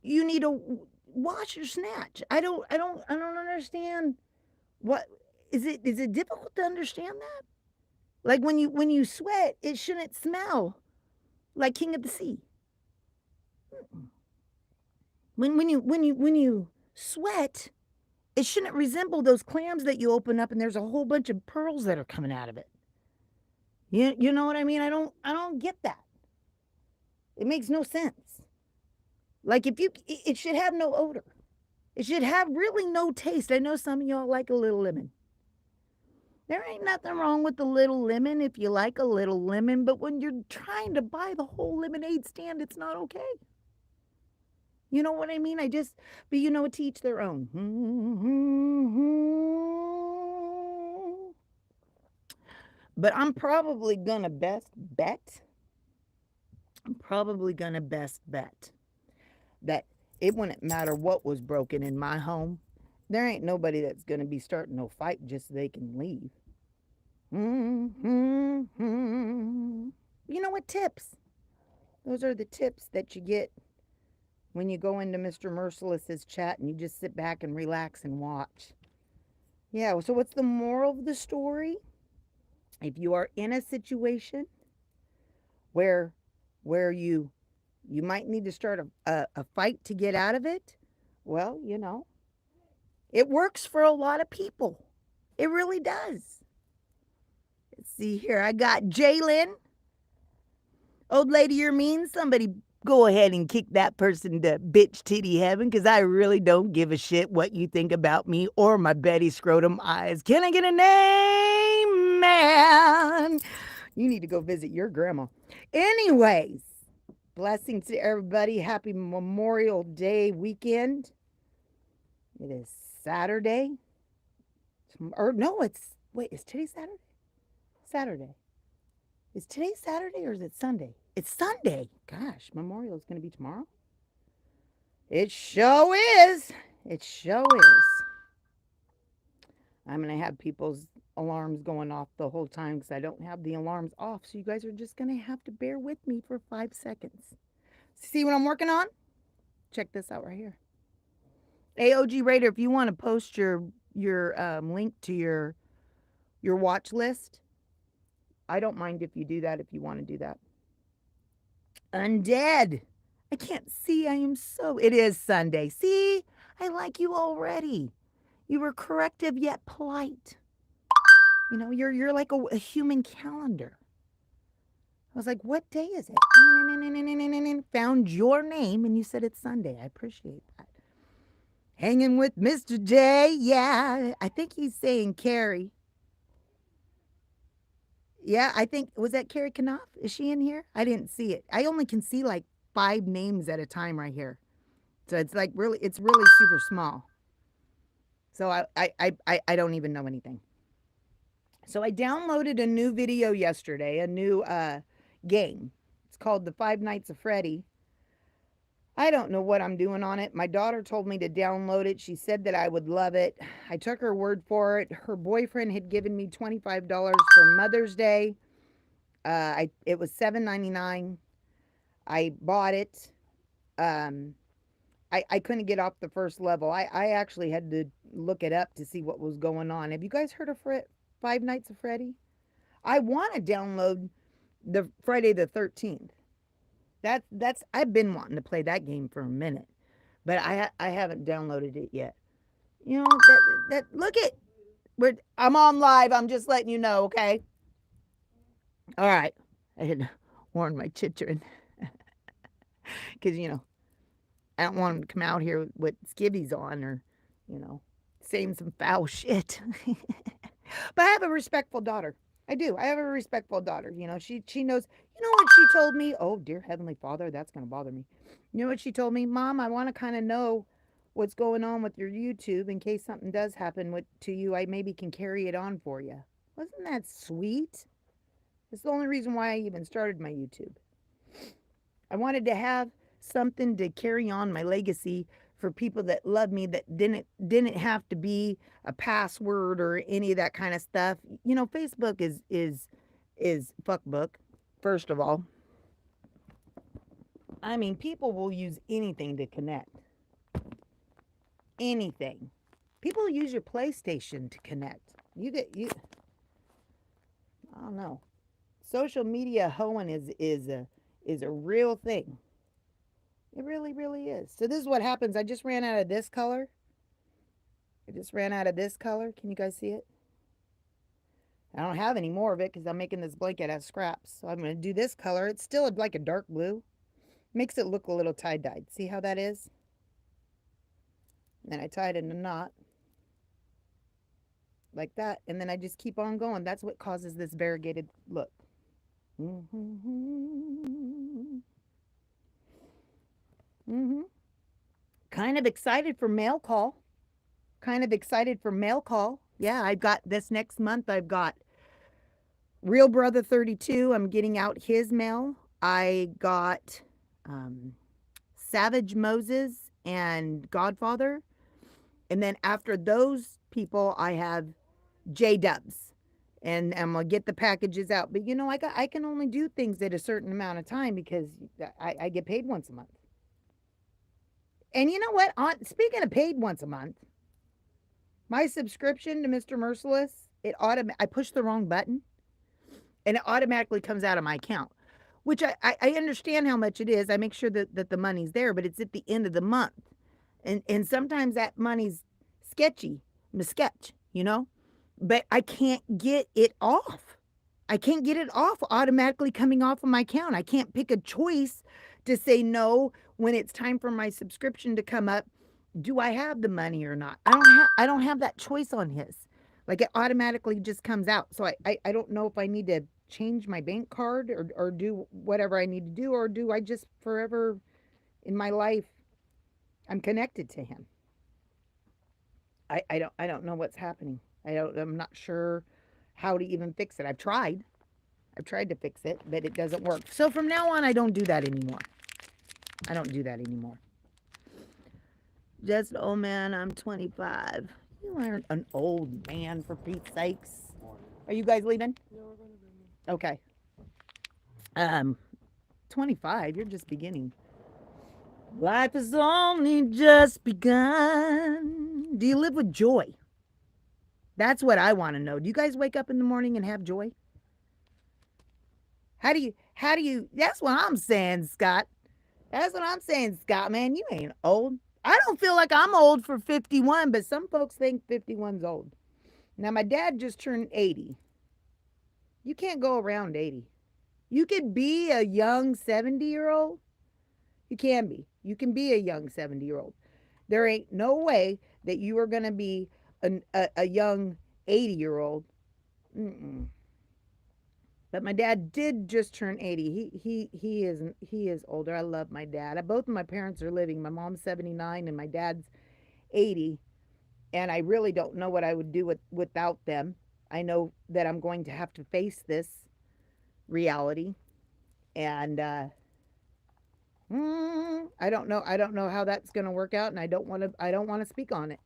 [SPEAKER 1] you need to wash or snatch. I don't understand what is it difficult to understand that? Like when you sweat, it shouldn't smell like King of the Sea. When you sweat, it shouldn't resemble those clams that you open up and there's a whole bunch of pearls that are coming out of it. You know what I mean? I don't get that. It makes no sense. Like it should have no odor. It should have really no taste. I know some of y'all like a little lemon. There ain't nothing wrong with a little lemon if you like a little lemon, but when you're trying to buy the whole lemonade stand, it's not okay. You know what I mean? But to each their own. But I'm probably gonna best bet. I'm probably gonna best bet that it wouldn't matter what was broken in my home. There ain't nobody that's gonna be starting no fight just so they can leave. You know what tips? Those are the tips that you get when you go into Mr. Merciless's chat and you just sit back and relax and watch. Yeah, so what's the moral of the story? If you are in a situation where you might need to start a fight to get out of it, well, it works for a lot of people. It really does. Let's see here. I got Jalen. Old lady, you're mean. Somebody go ahead and kick that person to bitch titty heaven because I really don't give a shit what you think about me or my Betty Scrotum eyes. Can I get a name, man? You need to go visit your grandma. Anyways, blessings to everybody. Happy Memorial Day weekend. It is Saturday. Or no, wait, is today Saturday? Saturday. Is today Saturday or is it Sunday? It's Sunday. Gosh, Memorial is going to be tomorrow. It sure is. It sure is. I'm going to have people's alarms going off the whole time because I don't have the alarms off. So you guys are just going to have to bear with me for 5 seconds. See what I'm working on? Check this out right here. AOG Raider, if you want to post your link to your watch list, I don't mind if you do that if you want to do that. Undead. I can't see. I am so. It is Sunday. See? I like you already. You were corrective yet polite. You know, you're like a human calendar. I was like, what day is it? Found your name and you said it's Sunday. I appreciate that. Hanging with Mr. J. Yeah, I think he's saying Carrie. Yeah, I think, was that Carrie Knopf? Is she in here? I didn't see it. I only can see like 5 names at a time right here. So it's like it's really super small. So I don't even know anything. So I downloaded a new video yesterday, a new game. It's called The 5 Nights of Freddy. I don't know what I'm doing on it. My daughter told me to download it. She said that I would love it. I took her word for it. Her boyfriend had given me $25 for Mother's Day. It was $7.99. I bought it. I couldn't get off the first level. I actually had to look it up to see what was going on. Have you guys heard of Five Nights of Freddy? I want to download the Friday the 13th. That's I've been wanting to play that game for a minute, but I haven't downloaded it yet. You know that look at I'm on live. I'm just letting you know, okay? All right. I had to warn my children because I don't want them to come out here with skivvies on or saying some foul shit. But I have a respectful daughter. I do. I have a respectful daughter. She knows. You know what she told me? Oh, dear Heavenly Father, that's going to bother me. You know what she told me? Mom, I want to kind of know what's going on with your YouTube in case something does happen to you. I maybe can carry it on for you. Wasn't that sweet? It's the only reason why I even started my YouTube. I wanted to have something to carry on my legacy for people that love me that didn't have to be a password or any of that kind of stuff. Facebook is fuck book, first of all. I mean, people will use anything to connect. Anything. People use your PlayStation to connect. I don't know. Social media hoeing is a real thing. It really, really is. So this is what happens. I just ran out of this color. Can you guys see it? I don't have any more of it because I'm making this blanket out of scraps. So I'm going to do this color. It's still like a dark blue. Makes it look a little tie-dyed. See how that is? And then I tie it in a knot. Like that. And then I just keep on going. That's what causes this variegated look. Kind of excited for mail call. Yeah, I've got this next month. I've got Real Brother 32. I'm getting out his mail. I got Savage Moses and Godfather. And then after those people, I have J-Dubs. And I'm going to get the packages out. But, I can only do things at a certain amount of time because I get paid once a month. And you know what? Speaking of paid once a month, my subscription to Mr. Merciless, I push the wrong button, and it automatically comes out of my account, which I understand how much it is. I make sure that the money's there, but it's at the end of the month. And sometimes that money's sketchy, but I can't get it off. I can't get it off automatically coming off of my account. I can't pick a choice to say no when it's time for my subscription to come up. Do I have the money or not? I don't have that choice on his. Like it automatically just comes out. So I don't know if I need to change my bank card or do whatever I need to do, or do I just forever in my life I'm connected to him. I don't know what's happening. I'm not sure how to even fix it. I've tried to fix it, but it doesn't work. So from now on I don't do that anymore. I don't do that anymore. Just an old man, I'm 25. You aren't an old man, for Pete's sakes. Are you guys leaving?
[SPEAKER 2] Yeah, we're going to bed.
[SPEAKER 1] Okay. Um 25, you're just beginning. Life has only just begun. Do you live with joy? That's what I want to know. Do you guys wake up in the morning and have joy? How do you that's what I'm saying, Scott. That's what I'm saying, Scott, man. You ain't old. I don't feel like I'm old for 51, but some folks think 51's old. Now my dad just turned 80. You can't go around 80. You could be a young 70-year-old. You can be. You can be a young 70-year-old. There ain't no way that you are going to be a young 80-year-old. Mm-mm. But my dad did just turn 80. He is older. I love my dad. Both of my parents are living. My mom's 79 and my dad's 80. And I really don't know what I would do without them. I know that I'm going to have to face this reality. And I don't know. I don't know how that's going to work out, and I don't want to speak on it,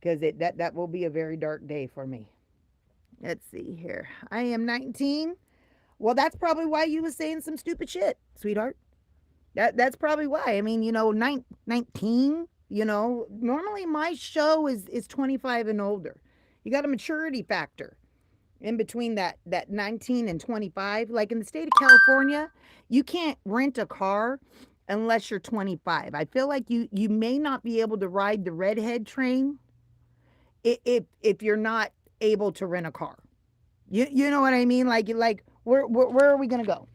[SPEAKER 1] because that will be a very dark day for me. Let's see here. I am 19. Well, that's probably why you was saying some stupid shit, sweetheart. That's probably why. I mean, 19, normally my show is 25 and older. You got a maturity factor in between that 19 and 25. Like in the state of California, you can't rent a car unless you're 25. I feel like you may not be able to ride the redhead train if you're not able to rent a car. You know what I mean? Like where are we gonna go?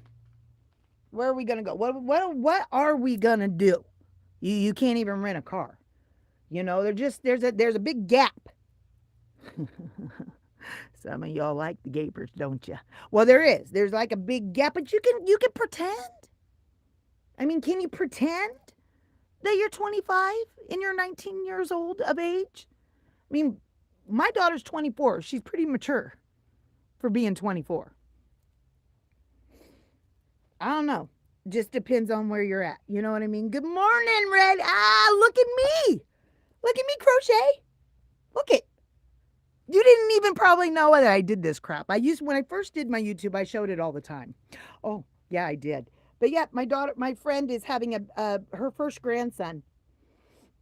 [SPEAKER 1] Where are we gonna go? What are we gonna do? You can't even rent a car. There's a big gap. Some of y'all like the gapers, don't you? Well, there is. There's like a big gap, but you can pretend. I mean, can you pretend that you're 25 and you're 19 years old of age? I mean, my daughter's 24. She's pretty mature for being 24. I don't know. Just depends on where you're at. You know what I mean? Good morning, Red. Look at me. Look at me crochet. Look it. You didn't even probably know that I did this crap. When I first did my YouTube, I showed it all the time. Oh, yeah, I did. But yeah, my friend is having her first grandson.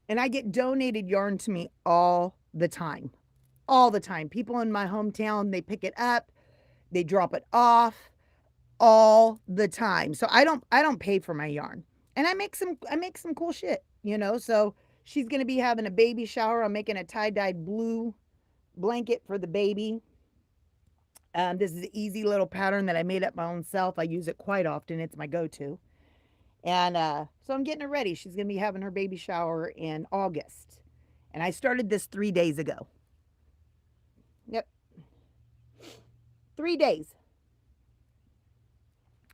[SPEAKER 1] And I get donated yarn to me all the time. All the time. People in my hometown, they pick it up, they drop it off all the time. So I don't pay for my yarn. And I make some cool shit, So she's going to be having a baby shower. I'm making a tie-dyed blue blanket for the baby. This is an easy little pattern that I made up my own self. I use it quite often. It's my go-to. And so I'm getting her ready. She's going to be having her baby shower in August. And I started this 3 days ago. Yep. 3 days.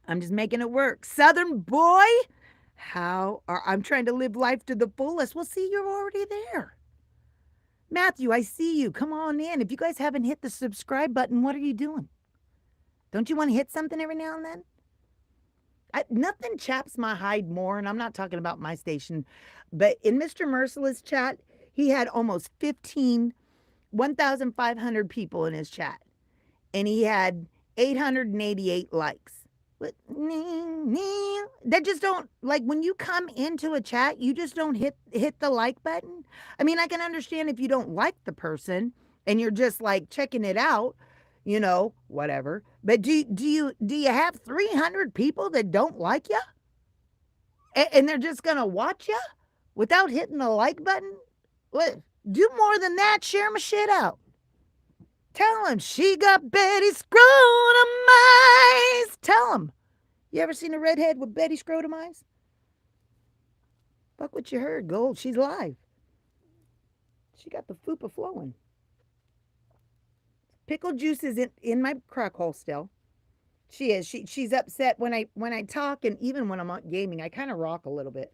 [SPEAKER 1] I'm just making it work. Southern boy, I'm trying to live life to the fullest. Well, see, you're already there. Matthew, I see you. Come on in. If you guys haven't hit the subscribe button, what are you doing? Don't you want to hit something every now and then? Nothing chaps my hide more, and I'm not talking about my station, but in Mr. Merciless chat, he had almost 1,500 people in his chat, and he had 888 likes. That just don't, like, when you come into a chat, you just don't hit the like button. I mean, I can understand if you don't like the person and you're just like checking it out, whatever. But do you have 300 people that don't like you? And they're just gonna watch you without hitting the like button? What? Do more than that. Share my shit out. Tell him she got Betty screwed on mice. Tell him. You ever seen a redhead with Betty Scrotum eyes? Fuck what you heard, Gold. She's live. She got the fupa flowing. Pickle juice is in my crack hole still. She is. She's upset when I talk, and even when I'm out gaming, I kind of rock a little bit.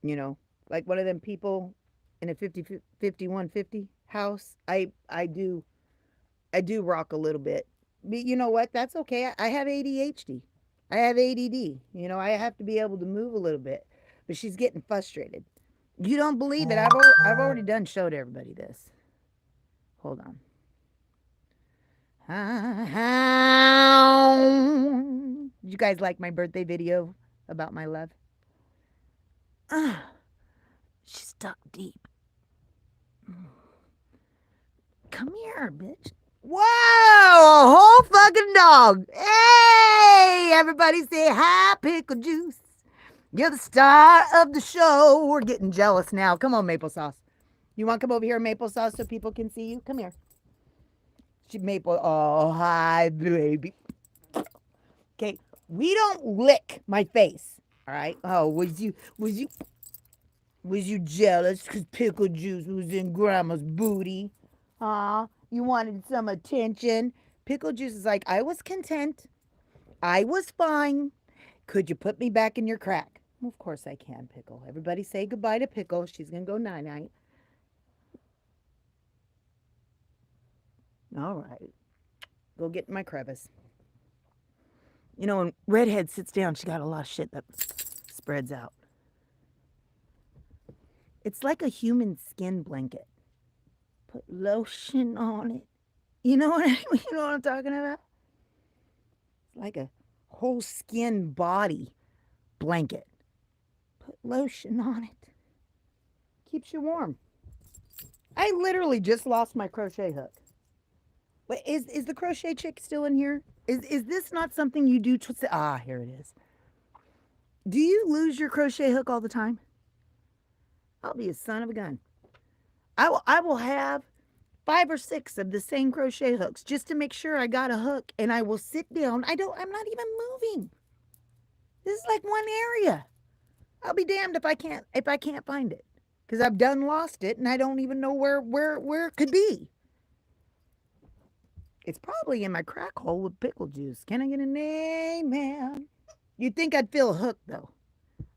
[SPEAKER 1] You know, like one of them people in a 5150 house. I do rock a little bit. But you know what? That's okay. I have ADHD. I have ADD. You know, I have to be able to move a little bit. But she's getting frustrated. You don't believe it? I've already done showed everybody this. Hold on. Did you guys like my birthday video about my love? She's stuck deep. Come here, bitch. Whoa! A whole fucking dog. Hey! Everybody say hi, Pickle Juice. You're the star of the show. We're getting jealous now. Come on, Maple Sauce. You want to come over here, Maple Sauce, so people can see you? Come here. She Maple. Oh, hi, baby. Okay, we don't lick my face. All right. Oh, was you jealous because Pickle Juice was in Grandma's booty? Huh? You wanted some attention? Pickle Juice is like, I was content. I was fine. Could you put me back in your crack? Well, of course I can, Pickle. Everybody say goodbye to Pickle. She's going to go night-night. All right. Go get in my crevice. You know, when Redhead sits down, she got a lot of shit that spreads out. It's like a human skin blanket. Put lotion on it. You know what you know what I'm talking about? It's like a whole skin body blanket. Put lotion on it. Keeps you warm. I literally just lost my crochet hook. Wait, is the crochet chick still in here? Is this not something you do? Here it is. Do you lose your crochet hook all the time? I'll be a son of a gun. I will have 5 or 6 of the same crochet hooks just to make sure I got a hook, and I will sit down. I'm not even moving. This is like one area. I'll be damned if I can't find it. Because I've done lost it and I don't even know where it could be. It's probably in my crack hole with pickle juice. Can I get an amen? You'd think I'd feel a hook though.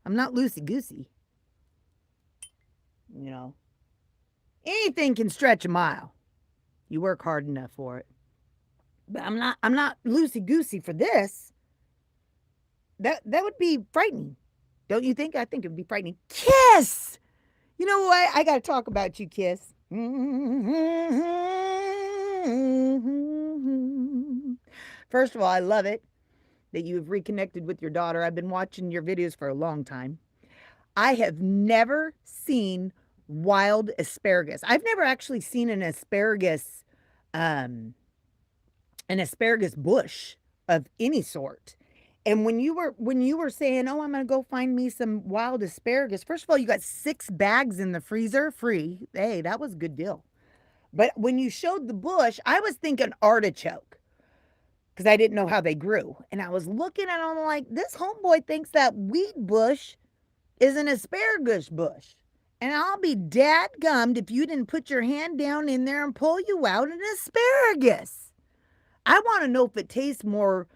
[SPEAKER 1] I'm not loosey goosey. You know. Anything can stretch a mile. You work hard enough for it. But I'm not loosey goosey for this. That would be frightening. Don't you think? I think it would be frightening. Kiss! You know what? I got to talk about you, Kiss. First of all, I love it that you have reconnected with your daughter. I've been watching your videos for a long time. I have never seen wild asparagus. I've never actually seen an asparagus bush of any sort. And when you were saying, "Oh, I'm going to go find me some wild asparagus." First of all, you got 6 bags in the freezer free. Hey, that was a good deal. But when you showed the bush, I was thinking artichoke because I didn't know how they grew. And I was looking at them like, this homeboy thinks that weed bush is an asparagus bush. And I'll be dadgummed if you didn't put your hand down in there and pull you out an asparagus. I want to know if it tastes more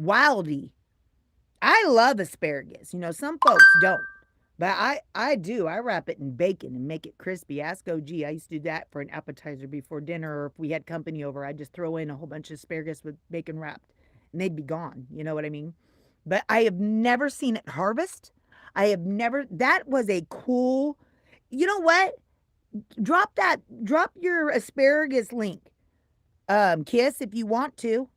[SPEAKER 1] wildy. I love asparagus. You know, some folks don't. But I do. I wrap it in bacon and make it crispy. Ask OG. I used to do that for an appetizer before dinner, or if we had company over, I'd just throw in a whole bunch of asparagus with bacon wrapped, and they'd be gone. You know what I mean? But I have never seen it harvest. That was a cool, you know what? Drop your asparagus link, Kiss, if you want to.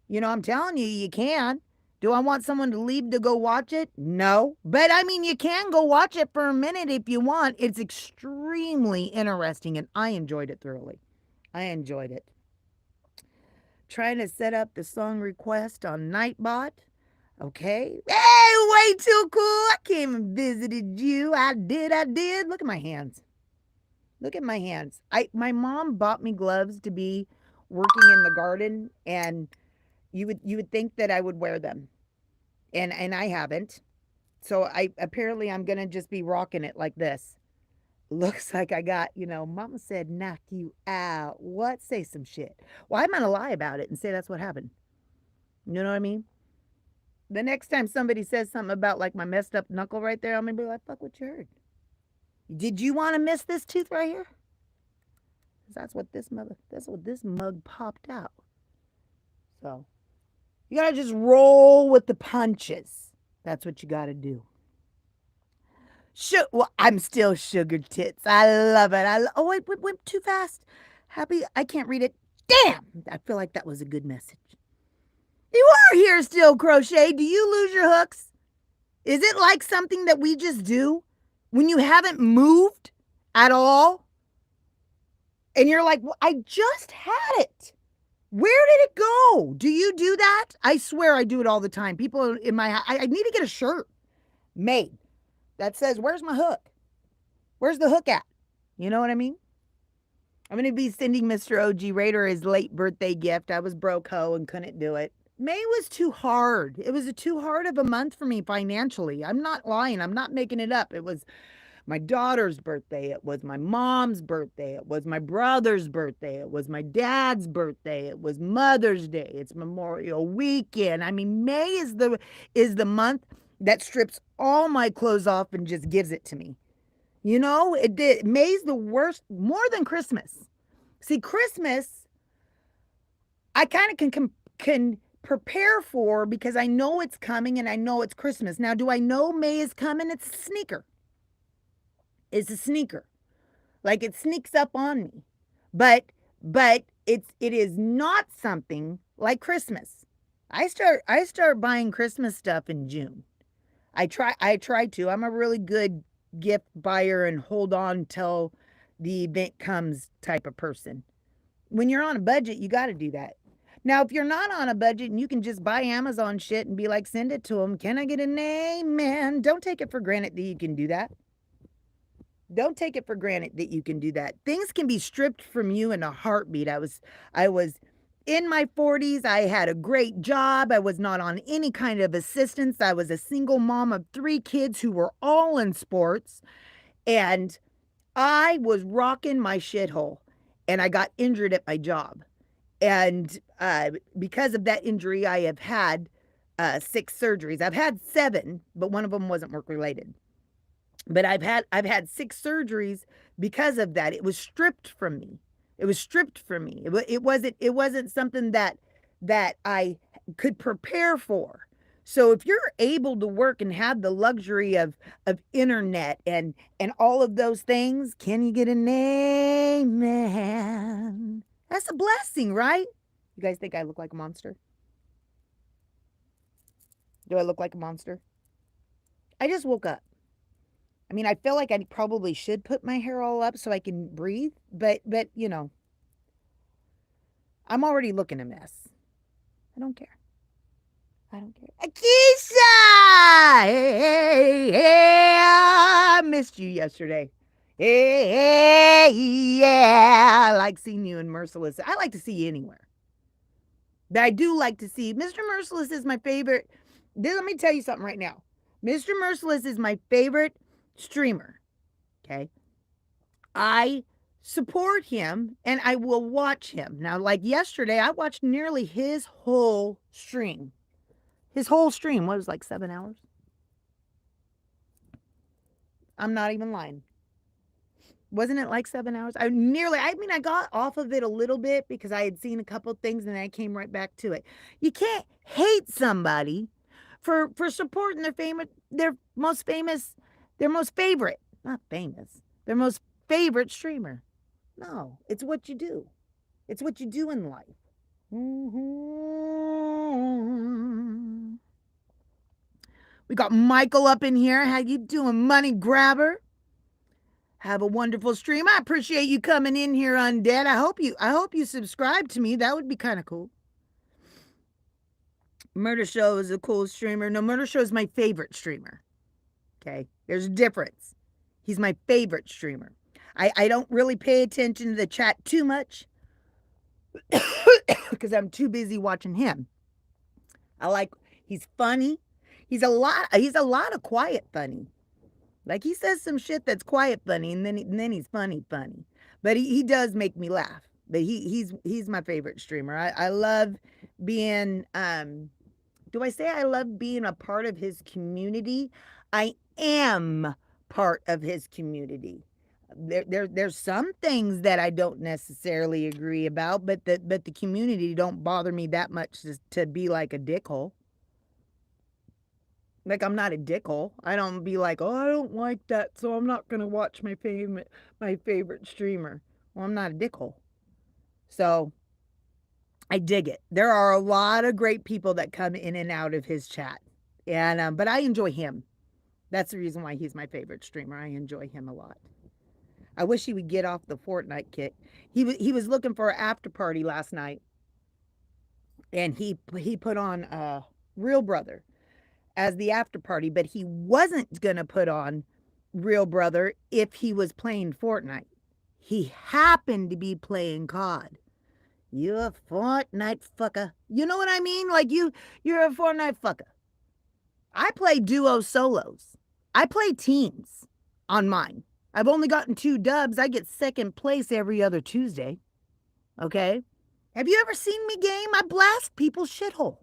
[SPEAKER 1] You know, I'm telling you, you can. Do I want someone to leave to go watch it? No. But I mean, you can go watch it for a minute if you want. It's extremely interesting, and I enjoyed it thoroughly. I enjoyed it. Trying to set up the song request on Nightbot. Okay. Hey, way too cool. I came and visited you. I did. Look at my hands. Look at my hands. My mom bought me gloves to be working in the garden, and you would think that I would wear them. and I haven't. So I'm gonna just be rocking it like this. Looks like I got, mama said knock you out. What? Say some shit. Well, I'm gonna lie about it and say that's what happened. You know what I mean? The next time somebody says something about like my messed up knuckle right there, I'm gonna be like, fuck what you heard. Did you want to miss this tooth right here? 'Cause that's what this mug popped out. So you gotta just roll with the punches. That's what you gotta do. Well, I'm still sugar tits. I love it. Oh, wait, went too fast. Happy, I can't read it. Damn! I feel like that was a good message. You are here still, Crochet. Do you lose your hooks? Is it like something that we just do when you haven't moved at all? And you're like, well, I just had it. Where did it go? Do you do that? I swear I do it all the time. People in my house, I need to get a shirt made that says, where's my hook? Where's the hook at? You know what I mean? I'm going to be sending Mr. OG Raider his late birthday gift. I was broke hoe and couldn't do it. May was too hard. It was too hard of a month for me financially. I'm not lying. I'm not making it up. It was my daughter's birthday. It was my mom's birthday. It was my brother's birthday. It was my dad's birthday. It was Mother's Day. It's Memorial Weekend. I mean, May is the month that strips all my clothes off and just gives it to me. You know, it did. May's the worst, more than Christmas. See, Christmas, I kind of can prepare for because I know it's coming and I know it's Christmas. Now, do I know May is coming? It's a sneaker. It's a sneaker. Like it sneaks up on me. But it is not something like Christmas. I start buying Christmas stuff in June. I try to. I'm a really good gift buyer and hold on till the event comes type of person. When you're on a budget, you got to do that. Now, if you're not on a budget and you can just buy Amazon shit and be like, send it to them, can I get an amen? Don't take it for granted that you can do that. Don't take it for granted that you can do that. Things can be stripped from you in a heartbeat. I was in my 40s. I had a great job. I was not on any kind of assistance. I was a single mom of 3 kids who were all in sports. And I was rocking my shithole. And I got injured at my job. And because of that injury, I have had 6 surgeries. I've had 7, but one of them wasn't work related. But I've had 6 surgeries because of that. It was stripped from me. It was stripped from me. It wasn't something that I could prepare for. So if you're able to work and have the luxury of internet and all of those things, can you get an amen? That's a blessing, right? You guys think I look like a monster? Do I look like a monster? I just woke up. I mean, I feel like I probably should put my hair all up so I can breathe, but you know, I'm already looking a mess. I don't care. I don't care. Akisha! Hey, I missed you yesterday. Hey, yeah. I like seeing you in Merciless. I like to see you anywhere. But I do like to see Mr. Merciless is my favorite. Let me tell you something right now. Mr. Merciless is my favorite streamer. Okay. I support him and I will watch him. Now, like yesterday, I watched nearly his whole stream. His whole stream was like 7 hours. I'm not even lying. Wasn't it like 7 hours? I got off of it a little bit because I had seen a couple things and then I came right back to it. You can't hate somebody for supporting their most favorite streamer. No, it's what you do. It's what you do in life. Mm-hmm. We got Michael up in here. How you doing, money grabber? Have a wonderful stream. I appreciate you coming in here, Undead. I hope you subscribe to me. That would be kind of cool. Murder Show is a cool streamer. No, Murder Show is my favorite streamer. Okay, there's a difference. He's my favorite streamer. I don't really pay attention to the chat too much because I'm too busy watching him. He's funny. He's a lot of quiet funny. Like he says some shit that's quiet funny, and then he's funny. But he does make me laugh. But he's my favorite streamer. I love being do I say I love being a part of his community? I am part of his community. There's some things that I don't necessarily agree about, but the community don't bother me that much to be like a dickhole. Like I'm not a dickhole. I don't be like, oh, I don't like that, so I'm not gonna watch my favorite streamer. Well, I'm not a dickhole. So I dig it. There are a lot of great people that come in and out of his chat, and but I enjoy him. That's the reason why he's my favorite streamer. I enjoy him a lot. I wish he would get off the Fortnite kick. He was looking for an after party last night, and he put on Real Brother as the after party, but he wasn't gonna put on Real Brother if he was playing Fortnite. He happened to be playing COD. You a Fortnite fucker. You know what I mean? Like you're a Fortnite fucker. I play duo solos. I play teams on mine. I've only gotten 2 dubs. I get second place every other Tuesday. Okay? Have you ever seen me game? I blast people's shithole.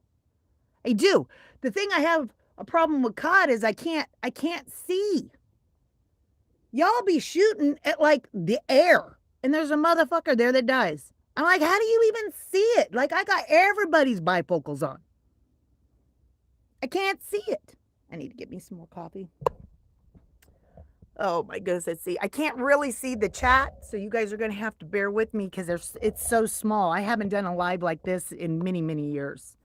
[SPEAKER 1] I do. The thing I have a problem with COD is I can't see. Y'all be shooting at like the air, and there's a motherfucker there that dies. I'm like, how do you even see it? Like I got everybody's bifocals on. I can't see it. I need to get me some more coffee. Oh my goodness, let's see. I can't really see the chat, so you guys are gonna have to bear with me because it's so small. I haven't done a live like this in many years.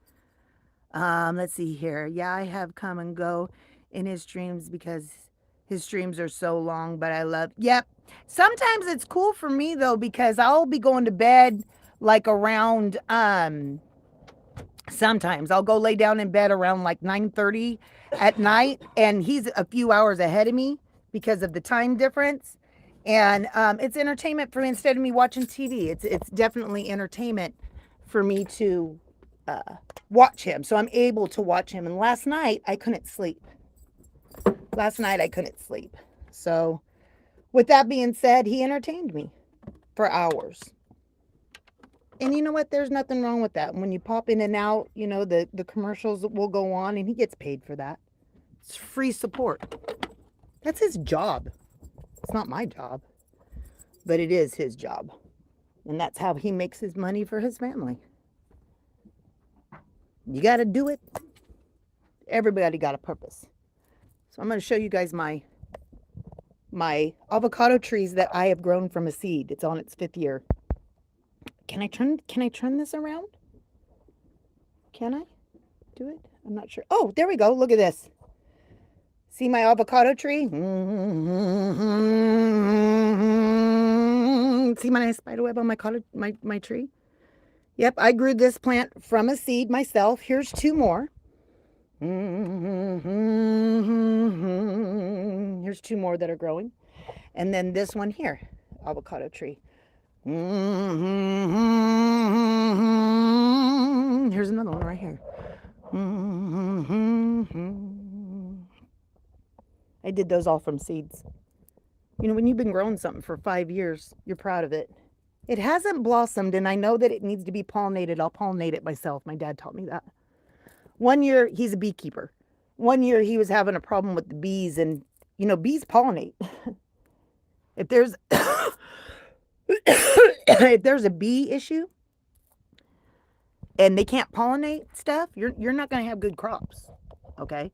[SPEAKER 1] Let's see here. Yeah, I have come and go in his streams because his streams are so long, but I love. Yep. Sometimes it's cool for me though because I'll be going to bed like around sometimes I'll go lay down in bed around like 9:30 at night, and he's a few hours ahead of me because of the time difference. And it's entertainment for me instead of me watching TV. It's definitely entertainment for me to watch him. So I'm able to watch him. And last night I couldn't sleep. So with that being said, he entertained me for hours. And you know what? There's nothing wrong with that. When you pop in and out, you know, the commercials will go on and he gets paid for that. It's free support. That's his job. It's not my job, but it is his job. And that's how he makes his money for his family. You got to do it. Everybody got a purpose. So I'm going to show you guys my avocado trees that I have grown from a seed. It's on its 5th year. Can I turn this around? Can I do it? I'm not sure. Oh, there we go. Look at this. See my avocado tree? See my nice spider web on my tree? Yep, I grew this plant from a seed myself. Here's 2 more. Here's 2 more that are growing. And then this one here, avocado tree. Here's another one right here. I did those all from seeds. You know, when you've been growing something for 5 years, you're proud of it. It hasn't blossomed, and I know that it needs to be pollinated. I'll pollinate it myself. My dad taught me that. One year, he's a beekeeper. One year, he was having a problem with the bees, and, you know, bees pollinate. If there's if there's a bee issue and they can't pollinate stuff, you're not going to have good crops, okay?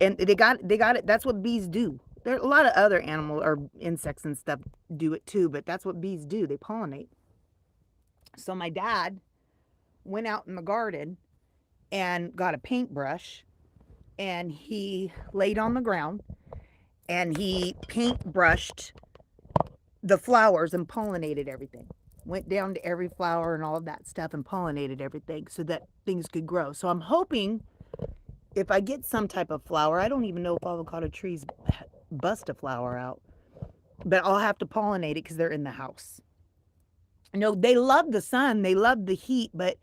[SPEAKER 1] And they got it. That's what bees do. There are a lot of other animal or insects and stuff do it too, but that's what bees do. They pollinate. So my dad went out in the garden and got a paintbrush, and he laid on the ground and he paintbrushed the flowers and pollinated everything. Went down to every flower and all of that stuff and pollinated everything so that things could grow. So I'm hoping if I get some type of flower, I don't even know if avocado trees bust a flower out, but I'll have to pollinate it because they're in the house. You know, they love the sun, they love the heat, but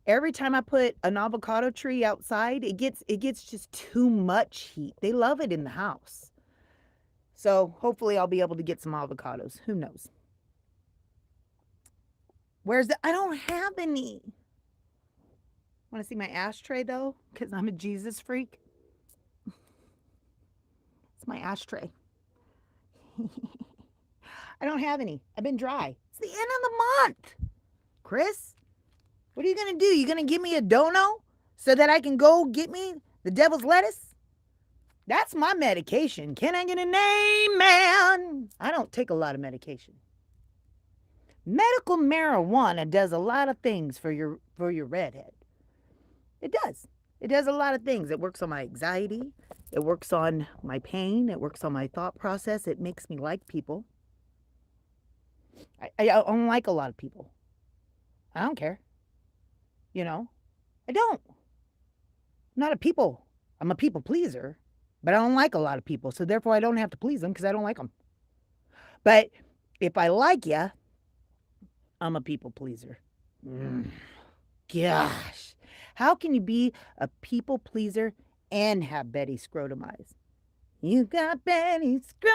[SPEAKER 1] Every time I put an avocado tree outside, it gets just too much heat. They love it in the house. So hopefully I'll be able to get some avocados. Who knows? Where's the? I don't have any. Want to see my ashtray though? Because I'm a Jesus freak. It's my ashtray. I don't have any. I've been dry. It's the end of the month. Chris, what are you going to do? You going to give me a dono so that I can go get me the devil's lettuce? That's my medication. Can I get a name, man? I don't take a lot of medication. Medical marijuana does a lot of things for your redhead. It does. It does a lot of things. It works on my anxiety. It works on my pain. It works on my thought process. It makes me like people. I don't like a lot of people. I don't care. You know, I don't. I'm not a people. I'm a people pleaser, but I don't like a lot of people. So therefore, I don't have to please them because I don't like them. But if I like you, I'm a people pleaser. Gosh, how can you be a people pleaser and have Betty Scrotum eyes? You got Betty Scrotum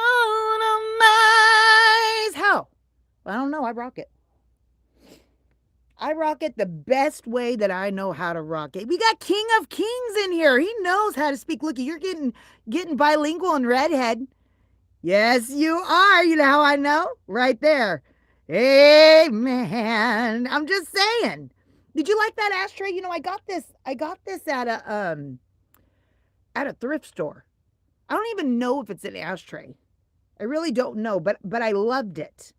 [SPEAKER 1] eyes. How? I don't know. I rock it. I rock it the best way that I know how to rock it. We got King of Kings in here. He knows how to speak. Look, you're getting bilingual in Redhead. Yes, you are. You know how I know? Right there. Amen. I'm just saying. Did you like that ashtray? You know, I got this at a thrift store. I don't even know if it's an ashtray. I really don't know, but I loved it.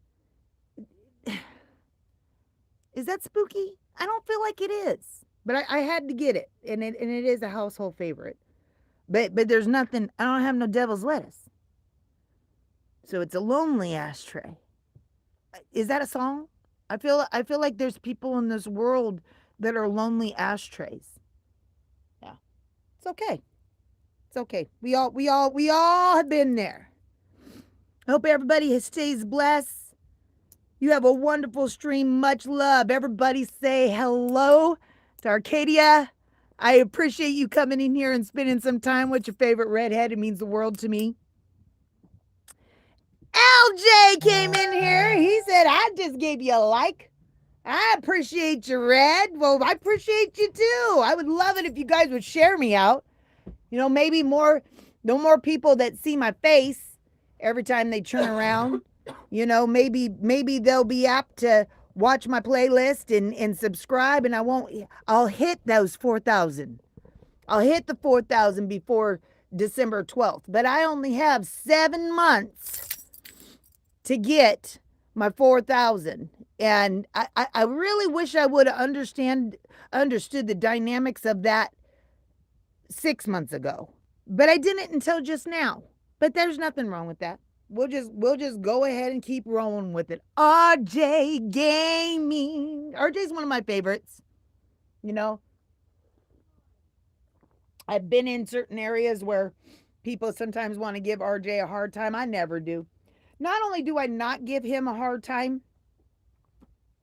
[SPEAKER 1] Is that spooky? I don't feel like it is, but I had to get it, and it is a household favorite. But there's nothing. I don't have no devil's lettuce, so it's a lonely ashtray. Is that a song? I feel like there's people in this world that are lonely ashtrays. Yeah, it's okay. It's okay. We all have been there. I hope everybody stays blessed. You have a wonderful stream. Much love. Everybody say hello to Arcadia. I appreciate you coming in here and spending some time with your favorite redhead. It means the world to me. LJ came in here. He said, I just gave you a like. I appreciate you, Red. Well, I appreciate you too. I would love it if you guys would share me out. You know, maybe no more people that see my face every time they turn around. You know, maybe they'll be apt to watch my playlist and subscribe, and I'll hit those 4,000. I'll hit the 4,000 before December 12th, but I only have 7 months to get my 4,000. And I really wish I would have understood the dynamics of that 6 months ago, but I didn't until just now. But there's nothing wrong with that. We'll just go ahead and keep rolling with it. RJ Gaming. RJ's one of my favorites. You know, I've been in certain areas where people sometimes want to give RJ a hard time. I never do. Not only do I not give him a hard time,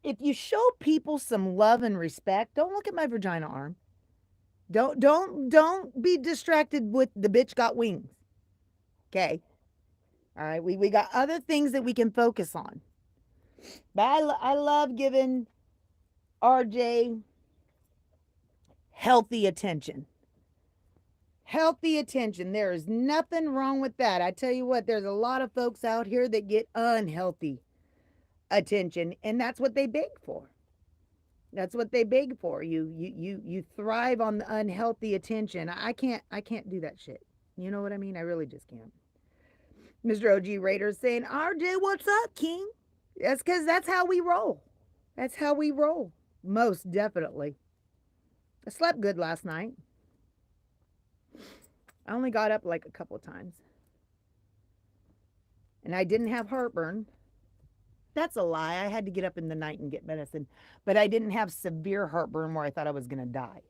[SPEAKER 1] if you show people some love and respect, don't look at my vagina arm. Don't be distracted with the bitch got wings. Okay. All right, we got other things that we can focus on. But I love giving RJ healthy attention. Healthy attention. There is nothing wrong with that. I tell you what, there's a lot of folks out here that get unhealthy attention, and that's what they beg for. That's what they beg for. You thrive on the unhealthy attention. I can't do that shit. You know what I mean? I really just can't. Mr. OG Raider saying, RJ, what's up, King? That's because that's how we roll. That's how we roll. Most definitely. I slept good last night. I only got up like a couple of times. And I didn't have heartburn. That's a lie. I had to get up in the night and get medicine. But I didn't have severe heartburn where I thought I was going to die.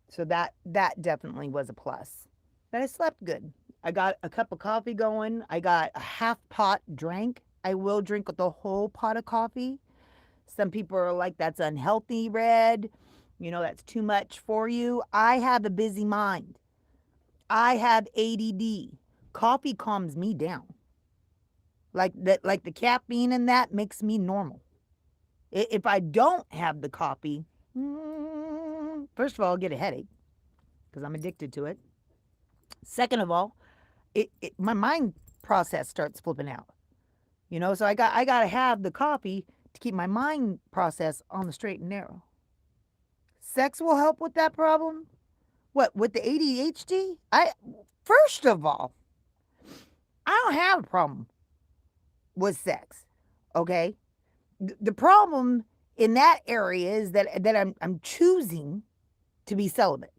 [SPEAKER 1] So that definitely was a plus. But I slept good. I got a cup of coffee going. I got a half pot drank. I will drink the whole pot of coffee. Some people are like, that's unhealthy, Red. That's too much for you. I have a busy mind. I have ADD. Coffee calms me down. Like the caffeine in that makes me normal. If I don't have the coffee, first of all, I'll get a headache because I'm addicted to it. Second of all, my mind process starts flipping out. So I got to have the coffee to keep my mind process on the straight and narrow. Sex will help with that problem. What, with the ADHD? First of all, I don't have a problem with sex. Okay? The problem in that area is that I'm choosing to be celibate.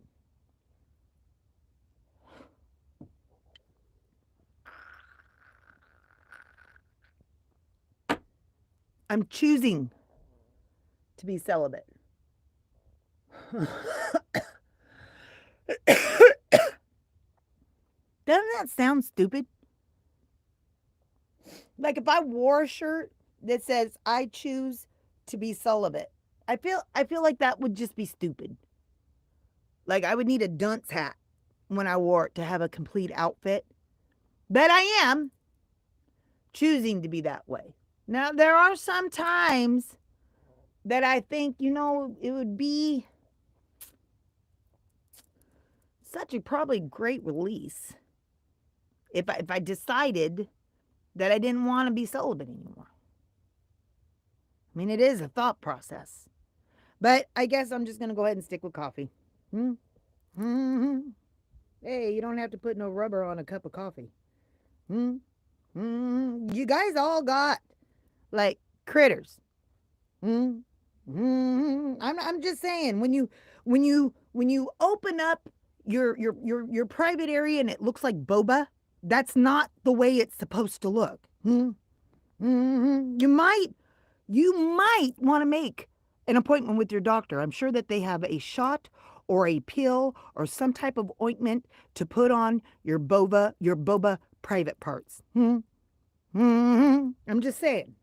[SPEAKER 1] I'm choosing to be celibate. Doesn't that sound stupid? Like if I wore a shirt that says I choose to be celibate, I feel like that would just be stupid. Like I would need a dunce hat when I wore it to have a complete outfit. But I am choosing to be that way. Now there are some times that I think, it would be such a probably great release if I decided that I didn't want to be celibate anymore. I mean, it is a thought process. But I guess I'm just going to go ahead and stick with coffee. Mm-hmm. Hey, you don't have to put no rubber on a cup of coffee. You guys all got like critters. I'm just saying when you open up your private area and it looks like boba, that's not the way it's supposed to look. You might want to make an appointment with your doctor. I'm sure that they have a shot or a pill or some type of ointment to put on your boba private parts. I'm just saying.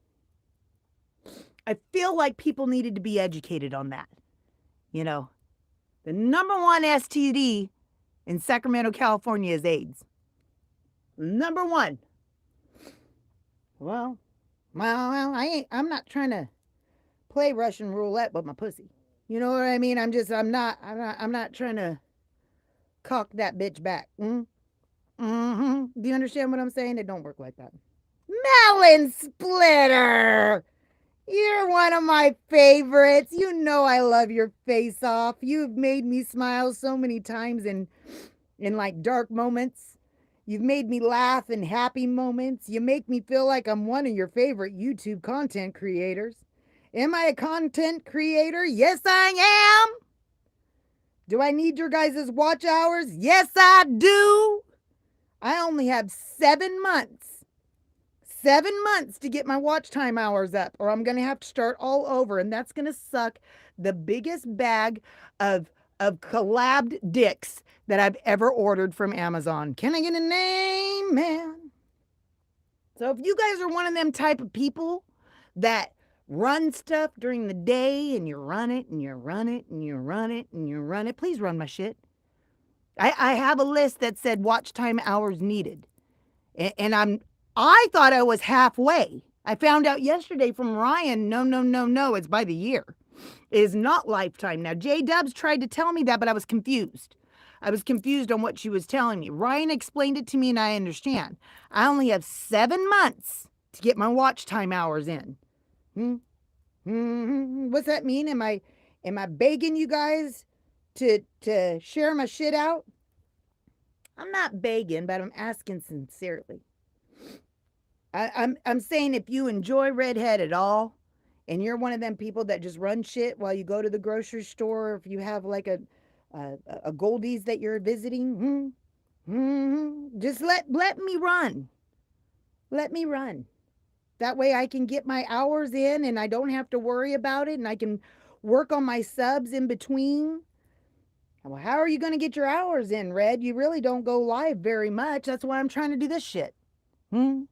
[SPEAKER 1] I feel like people needed to be educated on that. The number one STD in Sacramento, California is AIDS. Number one. Well, I'm not trying to play Russian roulette with my pussy. You know what I mean? I'm not trying to cock that bitch back. Do you understand what I'm saying? It don't work like that. Melon Splitter! You're one of my favorites. You know I love your face off. You've made me smile so many times in like dark moments. You've made me laugh in happy moments. You make me feel like I'm one of your favorite YouTube content creators. Am I a content creator? Yes, I am. Do I need your guys' watch hours? Yes, I do. I only have 7 months. 7 months to get my watch time hours up, or I'm going to have to start all over, and that's going to suck the biggest bag of collabed dicks that I've ever ordered from Amazon. Can I get a name, man? So if you guys are one of them type of people that run stuff during the day and you run it and you run it and you run it and you run it, please run my shit. I have a list that said watch time hours needed, and I thought I was halfway. I found out yesterday from Ryan, no, it's by the year. It is not lifetime. Now, J-Dubs tried to tell me that, but I was confused. I was confused on what she was telling me. Ryan explained it to me, and I understand. I only have 7 months to get my watch time hours in. What's that mean? Am I begging you guys to share my shit out? I'm not begging, but I'm asking sincerely. I'm saying if you enjoy Redhead at all, and you're one of them people that just run shit while you go to the grocery store, or if you have like a Goldie's that you're visiting, just let me run. Let me run. That way I can get my hours in and I don't have to worry about it, and I can work on my subs in between. Well, how are you going to get your hours in, Red? You really don't go live very much. That's why I'm trying to do this shit. You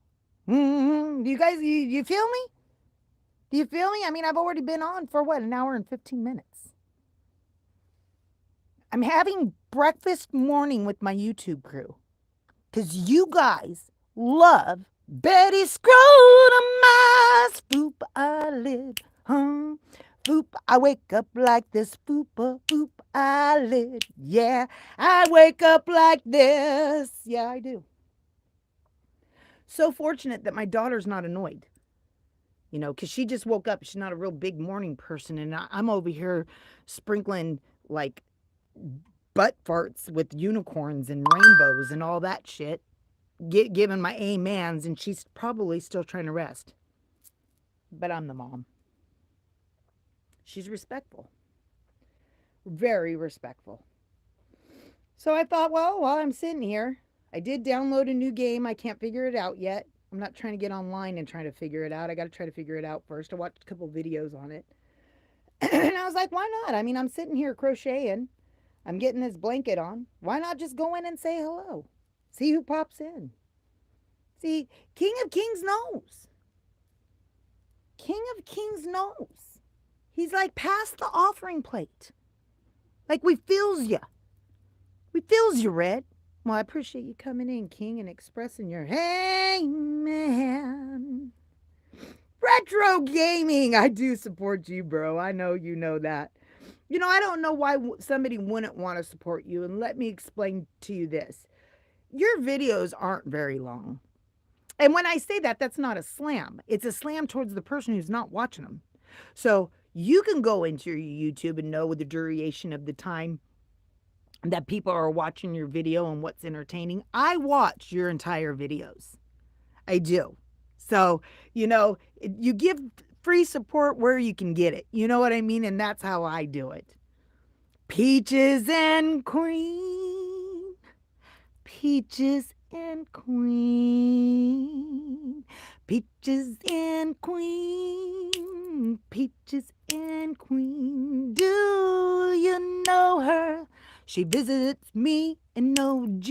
[SPEAKER 1] guys, you feel me? Do you feel me? I mean, I've already been on for what, an hour and 15 minutes. I'm having breakfast morning with my YouTube crew because you guys love Betty Scrotum, spoop eyelid, huh? Boop, I wake up like this, boop eyelid. Yeah, I wake up like this. Yeah, I do. So fortunate that my daughter's not annoyed, because she just woke up. She's not a real big morning person. And I'm over here sprinkling like butt farts with unicorns and rainbows and all that shit, giving my amens. And she's probably still trying to rest. But I'm the mom. She's respectful, very respectful. So I thought, well, while I'm sitting here, I did download a new game. I can't figure it out yet. I'm not trying to get online and trying to figure it out. I got to try to figure it out first. I watched a couple videos on it. And I was like, why not? I mean, I'm sitting here crocheting. I'm getting this blanket on. Why not just go in and say hello? See who pops in. See, King of Kings knows. King of Kings knows. He's like, pass the offering plate. Like, we feels you. We feels you, Red. Well, I appreciate you coming in, King, and expressing your hey, man. Retro gaming. I do support you, bro. I know you know that. I don't know why somebody wouldn't want to support you. And let me explain to you this. Your videos aren't very long. And when I say that, that's not a slam. It's a slam towards the person who's not watching them. So you can go into your YouTube and know the duration of the time that people are watching your video and what's entertaining. I watch your entire videos. I do. So, you give free support where you can get it. You know what I mean? And that's how I do it. Peaches and cream. Peaches and queen. Peaches and queen. Peaches and queen. Do you know her? She visits me in OG.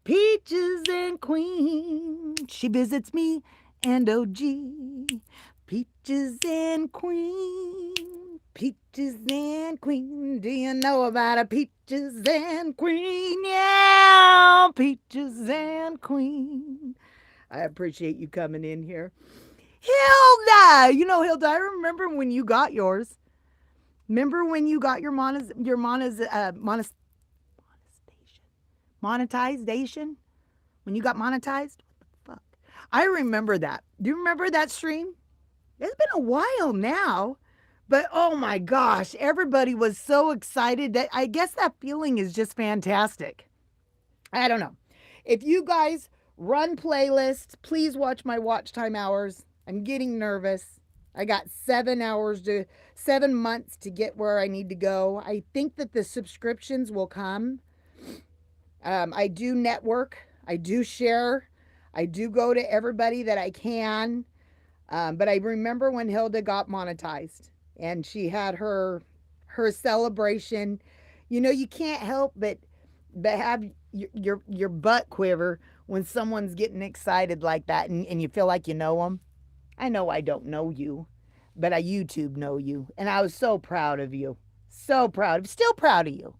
[SPEAKER 1] Peaches and queen. She visits me and OG. Peaches and queen. Peaches and queen. Do you know about a peaches and queen? Yeah, peaches and queen. I appreciate you coming in here. Hilda! Hilda, I remember when you got yours. Remember when you got your monetization? When you got monetized? What the fuck? I remember that. Do you remember that stream? It's been a while now. But oh my gosh, everybody was so excited. That I guess that feeling is just fantastic. I don't know. If you guys run playlists, please watch my watch time hours. I'm getting nervous. I got 7 months to get where I need to go. I think that the subscriptions will come. I do network. I do share. I do go to everybody that I can. But I remember when Hilda got monetized and she had her celebration. You can't help but have your butt quiver when someone's getting excited like that and you feel like you know them. I know I don't know you, but I YouTube know you. And I was so proud of you. So proud. Still proud of you.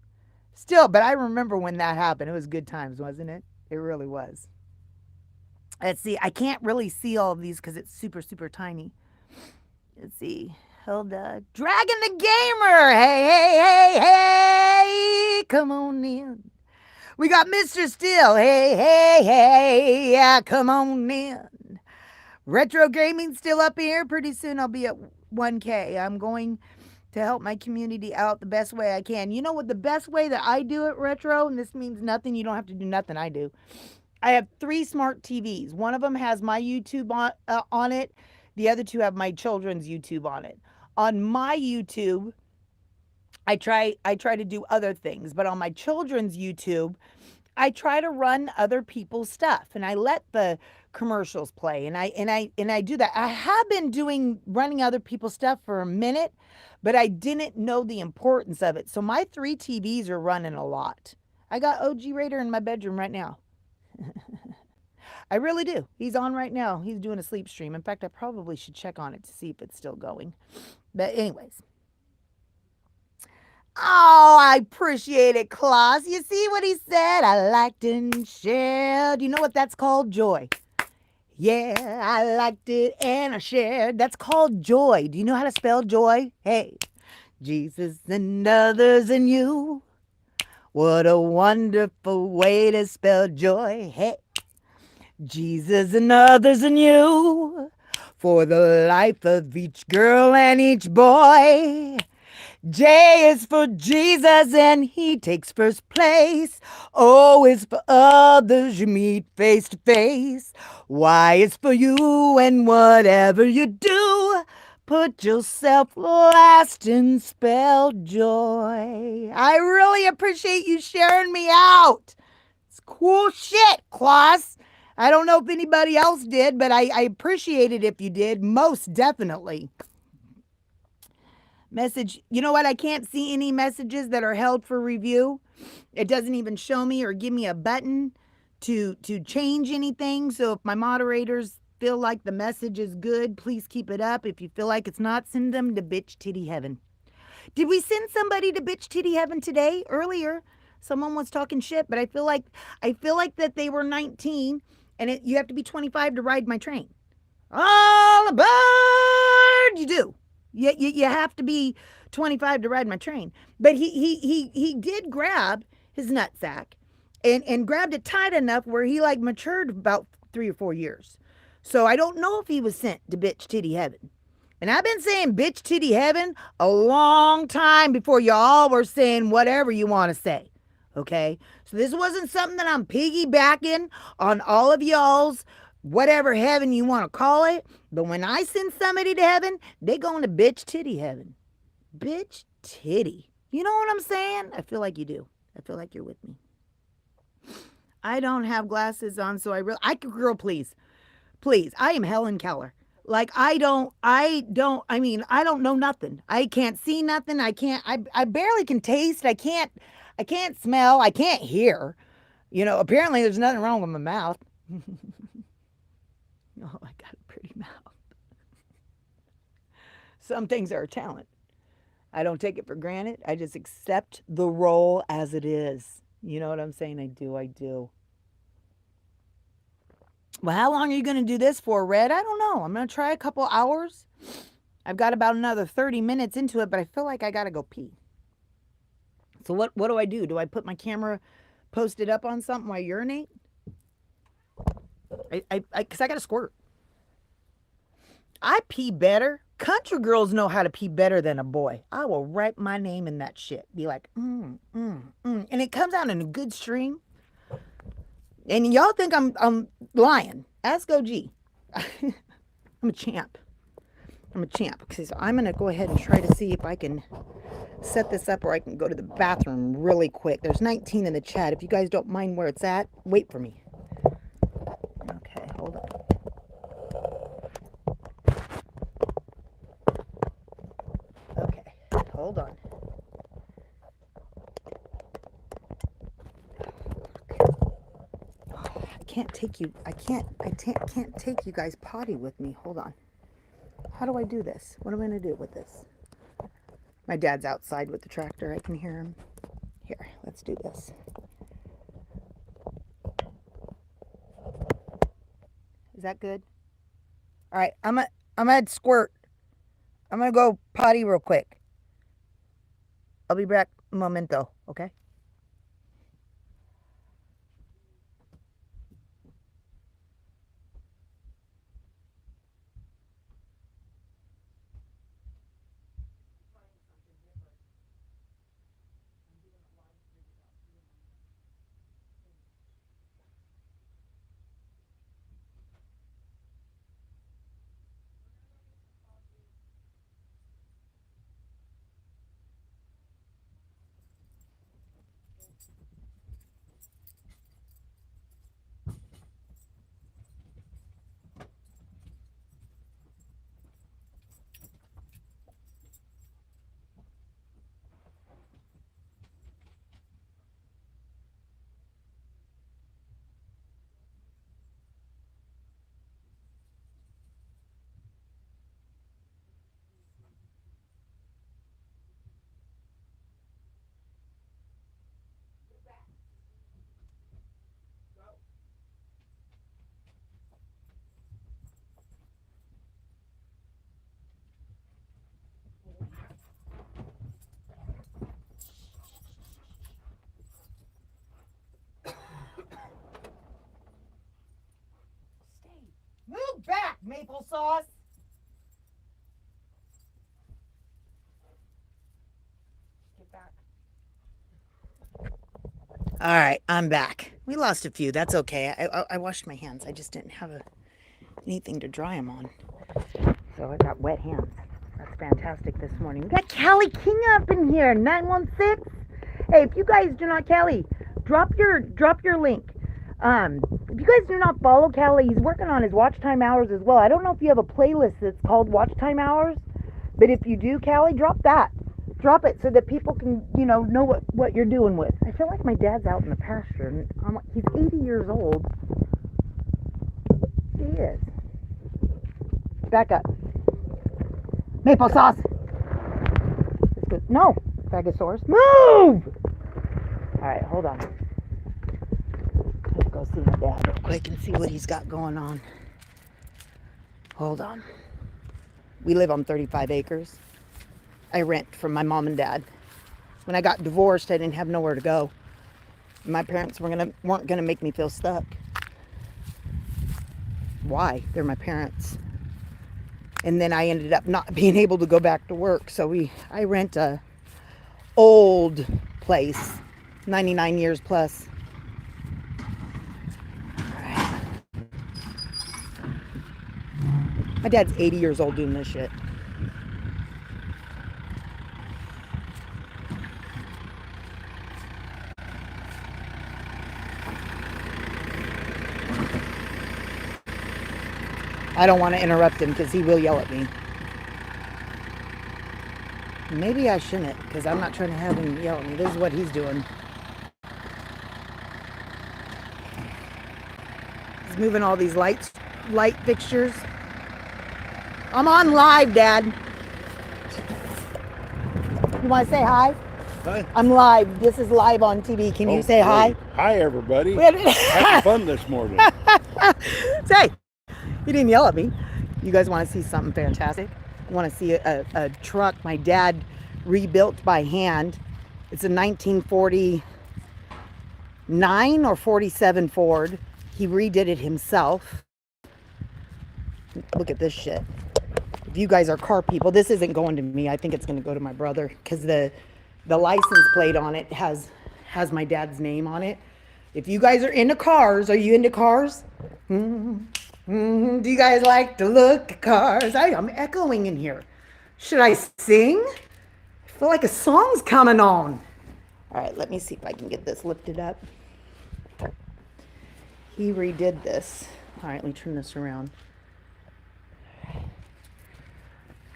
[SPEAKER 1] Still, but I remember when that happened. It was good times, wasn't it? It really was. Let's see. I can't really see all of these because it's super, super tiny. Let's see. Hilda. Dragon the Gamer. Hey, hey, hey, hey. Come on in. We got Mr. Still. Hey, hey, hey. Yeah, come on in. Retro Gaming still up here. Pretty soon I'll be at 1K. I'm going to help my community out the best way I can. You know what? The best way that I do it, Retro, and this means nothing. You don't have to do nothing. I do. I have 3 smart TVs. One of them has my YouTube on it. The other 2 have my children's YouTube on it. On my YouTube, I try to do other things, but on my children's YouTube, I try to run other people's stuff and I let the commercials play and I do that. I have been running other people's stuff for a minute, but I didn't know the importance of it. So my 3 TVs are running a lot. I got OG Raider in my bedroom right now. I really do. He's on right now. He's doing a sleep stream. In fact, I probably should check on it to see if it's still going. But anyways, Oh, I appreciate it, Klaus. You see what he said? I liked and shared. You know what that's called? Joy. Yeah, I liked it and I shared. That's called joy. Do you know how to spell joy? Hey, Jesus and others and you. What a wonderful way to spell joy. Hey, Jesus and others and you. For the life of each girl and each boy. J is for Jesus and he takes first place. O is for others you meet face to face. Y is for you and whatever you do, put yourself last and spell joy. I really appreciate you sharing me out. It's cool shit, Klaus. I don't know if anybody else did, but I appreciate it if you did, most definitely. Message, you know what? I can't see any messages that are held for review. It doesn't even show me or give me a button to change anything. So if my moderators feel like the message is good, please keep it up. If you feel like it's not, send them to bitch titty heaven. Did we send somebody to bitch titty heaven today? Earlier, someone was talking shit, but I feel like that they were 19 and you have to be 25 to ride my train. All aboard! You do. You have to be 25 to ride my train. But he did grab his nutsack and grabbed it tight enough where he like matured about 3 or 4 years. So I don't know if he was sent to bitch titty heaven. And I've been saying bitch titty heaven a long time before y'all were saying whatever you want to say. Okay? So this wasn't something that I'm piggybacking on all of y'all's whatever heaven you want to call it. But when I send somebody to heaven, they going to bitch titty heaven. Bitch titty. You know what I'm saying? I feel like you do. I feel like you're with me. I don't have glasses on, so girl, please. Please. I am Helen Keller. Like I don't know nothing. I can't see nothing. I barely can taste. I can't smell. I can't hear. Apparently there's nothing wrong with my mouth. Oh, I got a pretty mouth. Some things are a talent. I don't take it for granted. I just accept the role as it is. You know what I'm saying? I do. Well, how long are you going to do this for, Red? I don't know. I'm going to try a couple hours. I've got about another 30 minutes into it, but I feel like I got to go pee. So what do I do? Do I put my camera posted up on something while I urinate? Because I got to squirt. I pee better. Country girls know how to pee better than a boy. I will write my name in that shit. Be like, And it comes out in a good stream. And y'all think I'm lying. Ask OG. I'm a champ. Okay, so I'm going to go ahead and try to see if I can set this up or I can go to the bathroom really quick. There's 19 in the chat. If you guys don't mind where it's at, wait for me. Okay, hold on. Okay, hold on. I can't take you guys potty with me. Hold on. How do I do this? What am I going to do with this? My dad's outside with the tractor. I can hear him. Here, let's do this. Is that good? All right, I'm gonna squirt. I'm gonna go potty real quick. I'll be back a momento, okay? maple sauce. Get back. All right, I'm back. We lost a few. That's okay. I washed my hands. I just didn't have anything to dry them on. So I got wet hands. That's fantastic this morning. We got Callie King up in here, 916. Hey, if you guys do not, Callie, drop your link. If you guys do not follow Callie, he's working on his watch time hours as well. I don't know if you have a playlist that's called Watch Time Hours, but if you do, Callie, drop that. Drop it so that people can, know what you're doing with. I feel like my dad's out in the pasture, and he's 80 years old. He is. Back up. Maple sauce. No, Stegosaurus. Move! All right, hold on. Let's go see my dad real quick and see what he's got going on. Hold on. We live on 35 acres. I rent from my mom and dad. When I got divorced, I didn't have nowhere to go. My parents weren't gonna make me feel stuck. Why? They're my parents. And then I ended up not being able to go back to work. So I rent a old place, 99 years plus. All right. My dad's 80 years old doing this shit. I don't want to interrupt him because he will yell at me. Maybe I shouldn't, because I'm not trying to have him yell at me. This is what he's doing. He's moving all these light fixtures. I'm on live, Dad. You want to say hi?
[SPEAKER 2] Hi.
[SPEAKER 1] I'm live. This is live on TV. Can you say hi?
[SPEAKER 2] Hi, everybody. Having fun this morning.
[SPEAKER 1] Say, he didn't yell at me. You guys want to see something fantastic? You want to see a truck my dad rebuilt by hand. It's a 1949 or 47 Ford. He redid it himself. Look at this shit. If you guys are car people, this isn't going to me. I think it's going to go to my brother, because the license plate on it has my dad's name on it. If you guys are into cars, are you into cars? Do you guys like to look at cars? I'm echoing in here. Should I sing? I feel like a song's coming on. All right, let me see if I can get this lifted up. He redid this. All right, let me turn this around.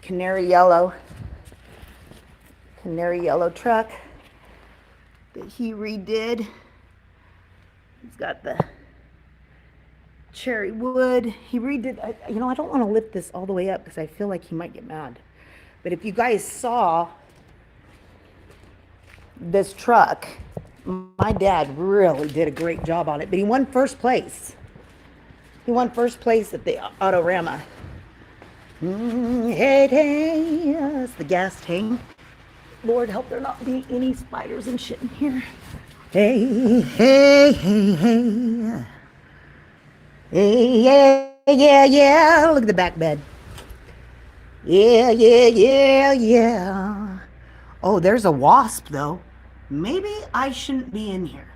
[SPEAKER 1] Canary yellow truck that he redid. He's got the cherry wood. He redid, I don't want to lift this all the way up because I feel like he might get mad. But if you guys saw this truck, my dad really did a great job on it, but he won first place. He won first place at the Autorama. Hey, that's the gas tank. Lord help there not be any spiders and shit in here. Hey, hey, hey, hey. Hey, yeah. Look at the back bed. Yeah. Oh, there's a wasp, though. Maybe I shouldn't be in here.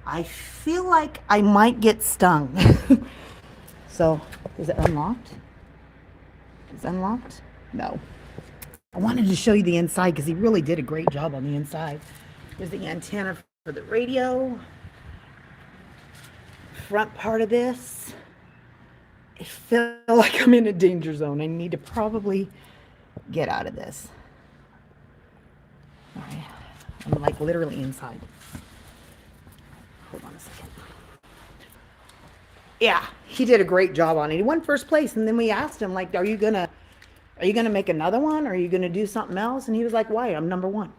[SPEAKER 1] I feel like I might get stung. So, is it unlocked? Is it unlocked? No. I wanted to show you the inside because he really did a great job on the inside. There's the antenna for the radio. Front part of this. I feel like I'm in a danger zone. I need to probably get out of this. All right. I'm like literally inside. Hold on a second. Yeah, he did a great job on it. He won first place, and then we asked him, like, are you gonna make another one? Or are you gonna do something else? And he was like, why? I'm number one.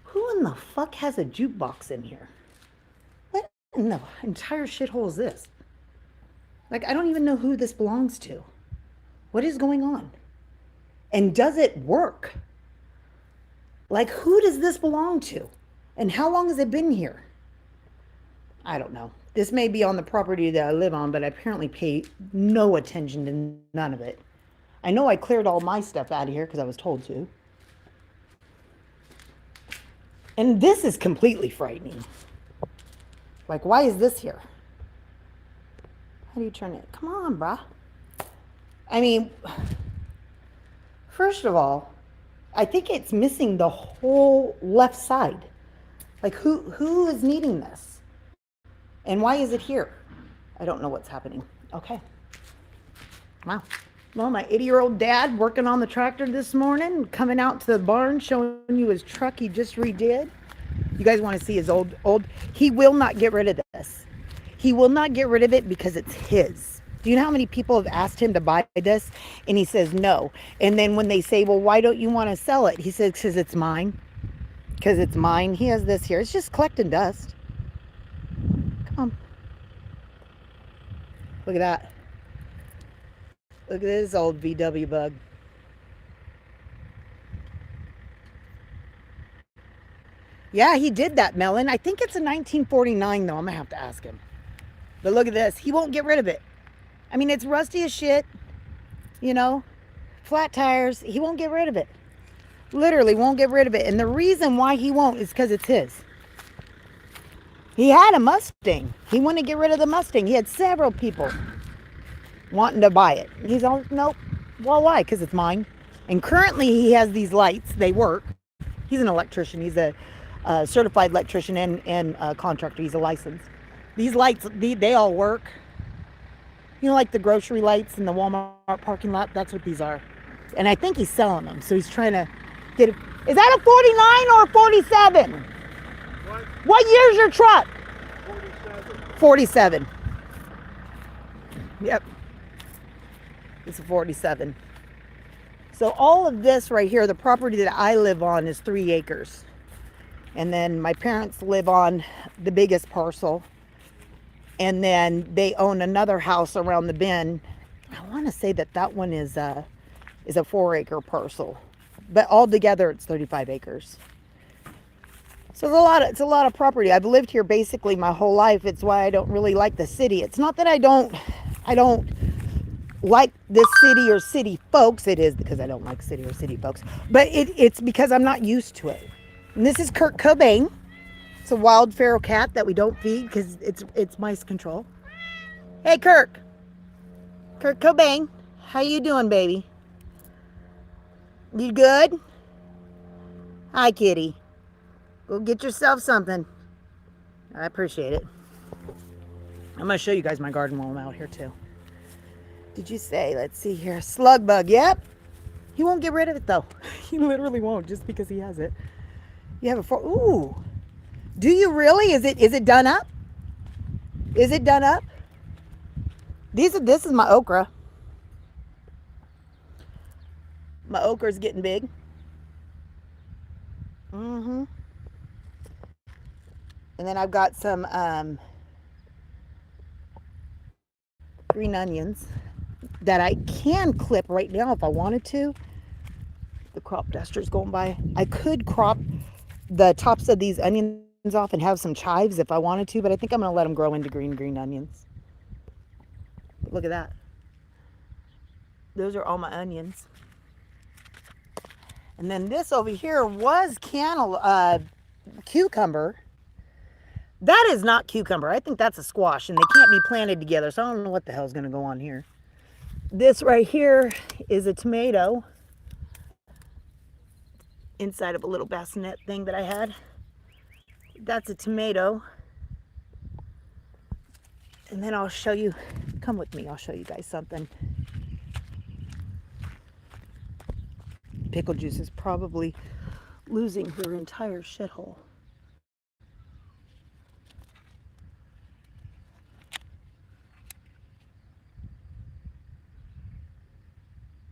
[SPEAKER 1] Who in the fuck has a jukebox in here? What in the entire shithole is this? Like, I don't even know who this belongs to. What is going on? And does it work? Like, who does this belong to? And how long has it been here? I don't know. This may be on the property that I live on, but I apparently pay no attention to none of it. I know I cleared all my stuff out of here because I was told to. And this is completely frightening. Like, why is this here? How do you turn it? Come on, brah. I mean, first of all, I think it's missing the whole left side. Like, who is needing this? And why is it here? I don't know what's happening. Okay. Wow. Well, my 80-year-old dad working on the tractor this morning, coming out to the barn, showing you his truck he just redid. You guys want to see his old. He will not get rid of this. He will not get rid of it because it's his. Do you know how many people have asked him to buy this? And he says no. And then when they say, well, why don't you want to sell it? He says, because it's mine. Because it's mine. He has this here. It's just collecting dust. Come on. Look at that. Look at this old VW bug. Yeah, he did that, Melon. I think it's a 1949, though. I'm going to have to ask him. But look at this. He won't get rid of it. I mean, it's rusty as shit. You know, flat tires. He won't get rid of it. Literally won't get rid of it. And the reason why he won't is because it's his. He had a Mustang. He wanted to get rid of the Mustang. He had several people wanting to buy it. He's all, nope. Well, why? Because it's mine. And currently he has these lights. They work. He's an electrician. He's a certified electrician and contractor. He's a licensed. These lights, they all work. You know, like the grocery lights in the Walmart parking lot? That's what these are. And I think he's selling them. So he's trying to get it. Is that a 49 or a 47? What year's your truck?
[SPEAKER 2] 47.
[SPEAKER 1] 47. Yep. It's a 47. So all of this right here, the property that I live on is 3 acres. And then my parents live on the biggest parcel. And then they own another house around the bend. I want to say that that one is a 4-acre parcel. But altogether it's 35 acres. So it's a lot of property. I've lived here basically my whole life. It's why I don't really like the city. It's not that I don't like this city or city folks. It is because I don't like city or city folks. But it's because I'm not used to it. And this is Kurt Cobain. It's a wild feral cat that we don't feed because it's mice control. Hey, Kurt Cobain, how you doing, baby? You good? Hi, kitty. Go get yourself something. I appreciate it. I'm going to show you guys my garden while I'm out here, too. Did you say, let's see here, slug bug? Yep. He won't get rid of it, though. He literally won't just because he has it. You have a ooh. Do you really? Is it done up? Is it done up? This is my okra. My okra's getting big. Mm-hmm. And then I've got some green onions that I can clip right now if I wanted to. The crop duster's going by. I could crop the tops of these onions off and have some chives if I wanted to, but I think I'm going to let them grow into green onions. But look at that. Those are all my onions. And then this over here was cucumber. That is not cucumber. I think that's a squash, and they can't be planted together, so I don't know what the hell is going to go on here. This right here is a tomato inside of a little bassinet thing that I had. That's a tomato. And then I'll show you, come with me, I'll show you guys something. Pickle juice is probably losing her entire shithole.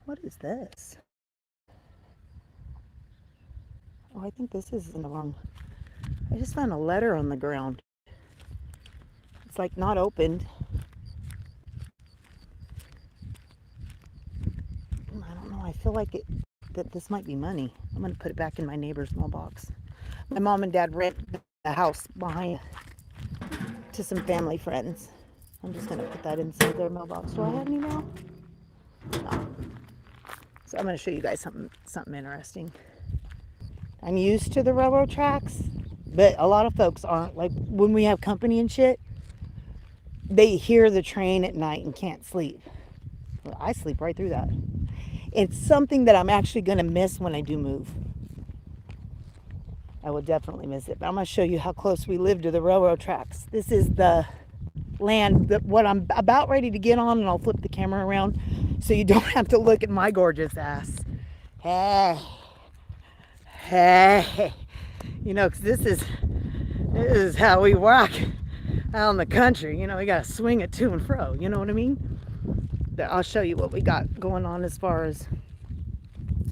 [SPEAKER 1] What is this? Oh, I think this is in the wrong. I just found a letter on the ground. It's like not opened. I don't know. I feel like that this might be money. I'm going to put it back in my neighbor's mailbox. My mom and dad rent the house behind to some family friends. I'm just going to put that inside their mailbox. Do I have any mail? No. So I'm going to show you guys something interesting. I'm used to the railroad tracks, but a lot of folks aren't. Like when we have company and shit, they hear the train at night and can't sleep. Well, I sleep right through that. It's something that I'm actually going to miss when I do move. I will definitely miss it. But I'm going to show you how close we live to the railroad tracks. This is the land that what I'm about ready to get on, and I'll flip the camera around so you don't have to look at my gorgeous ass. Hey. Hey. You know, because this is how we walk out in the country. You know, we got to swing it to and fro. You know what I mean? But I'll show you what we got going on as far as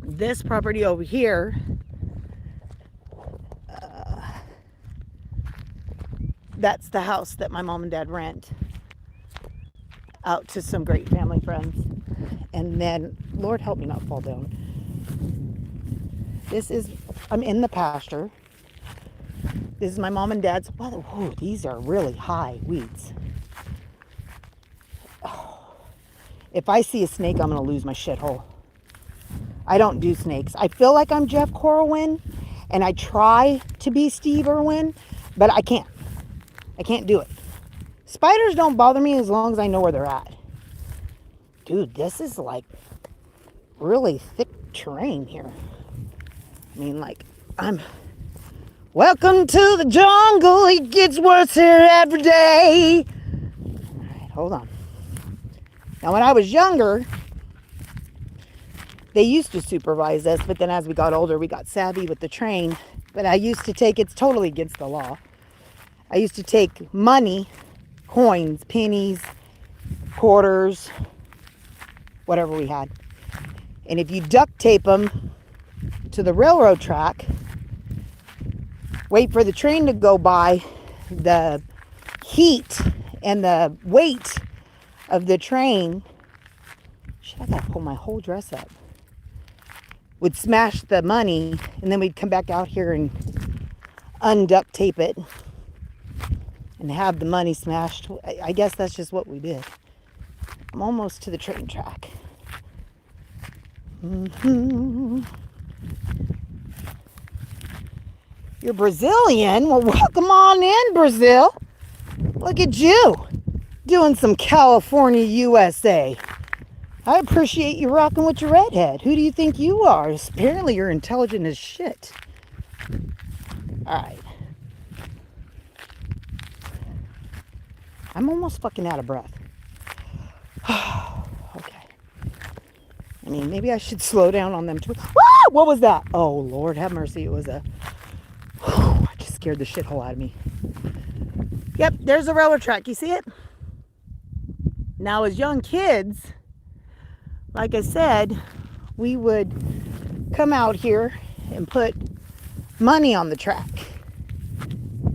[SPEAKER 1] this property over here. That's the house that my mom and dad rent out to some great family friends. And then, Lord help me not fall down. I'm in the pasture. This is my mom and dad's. Whoa, these are really high weeds. Oh, if I see a snake, I'm going to lose my shithole. I don't do snakes. I feel like I'm Jeff Corwin, and I try to be Steve Irwin, but I can't. I can't do it. Spiders don't bother me as long as I know where they're at. Dude, this is like really thick terrain here. I mean, like, welcome to the jungle. It gets worse here every day. All right, hold on. Now, when I was younger, they used to supervise us, but then as we got older, we got savvy with the train. But I used to take, it's totally against the law. I used to take money, coins, pennies, quarters, whatever we had. And if you duct tape them to the railroad track, wait for the train to go by, the heat and the weight of the train, shit, I gotta pull my whole dress up, would smash the money, and then we'd come back out here and unduct tape it and have the money smashed. I guess that's just what we did. I'm almost to the train track. Mm-hmm. You're Brazilian? Well, welcome on in, Brazil. Look at you doing some California, USA. I appreciate you rocking with your redhead. Who do you think you are? Apparently you're intelligent as shit. All right. I'm almost fucking out of breath. Okay. I mean, maybe I should slow down on them too. Ah! What was that? Oh, Lord have mercy. It was a... I just scared the shithole out of me. Yep, there's a railroad track. You see it? Now, as young kids, like I said, we would come out here and put money on the track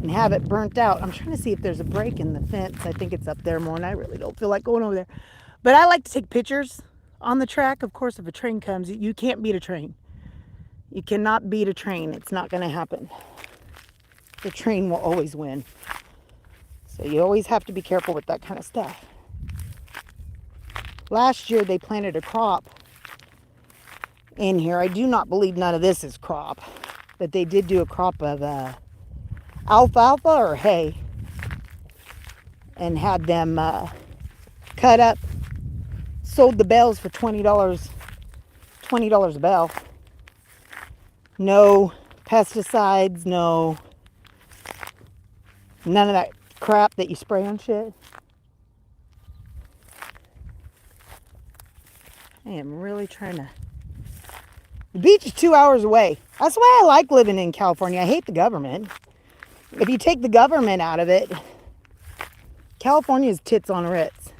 [SPEAKER 1] and have it burnt out. I'm trying to see if there's a break in the fence. I think it's up there more, and I really don't feel like going over there. But I like to take pictures on the track. Of course, if a train comes, you can't beat a train. You cannot beat a train. It's not going to happen. The train will always win. So you always have to be careful with that kind of stuff. Last year, they planted a crop in here. I do not believe none of this is crop, but they did do a crop of alfalfa or hay and had them cut up, sold the bales for $20 a bale. No pesticides, none of that crap that you spray on shit. I am really trying to... The beach is 2 hours away. That's why I like living in California. I hate the government. If you take the government out of it, California's tits on Ritz.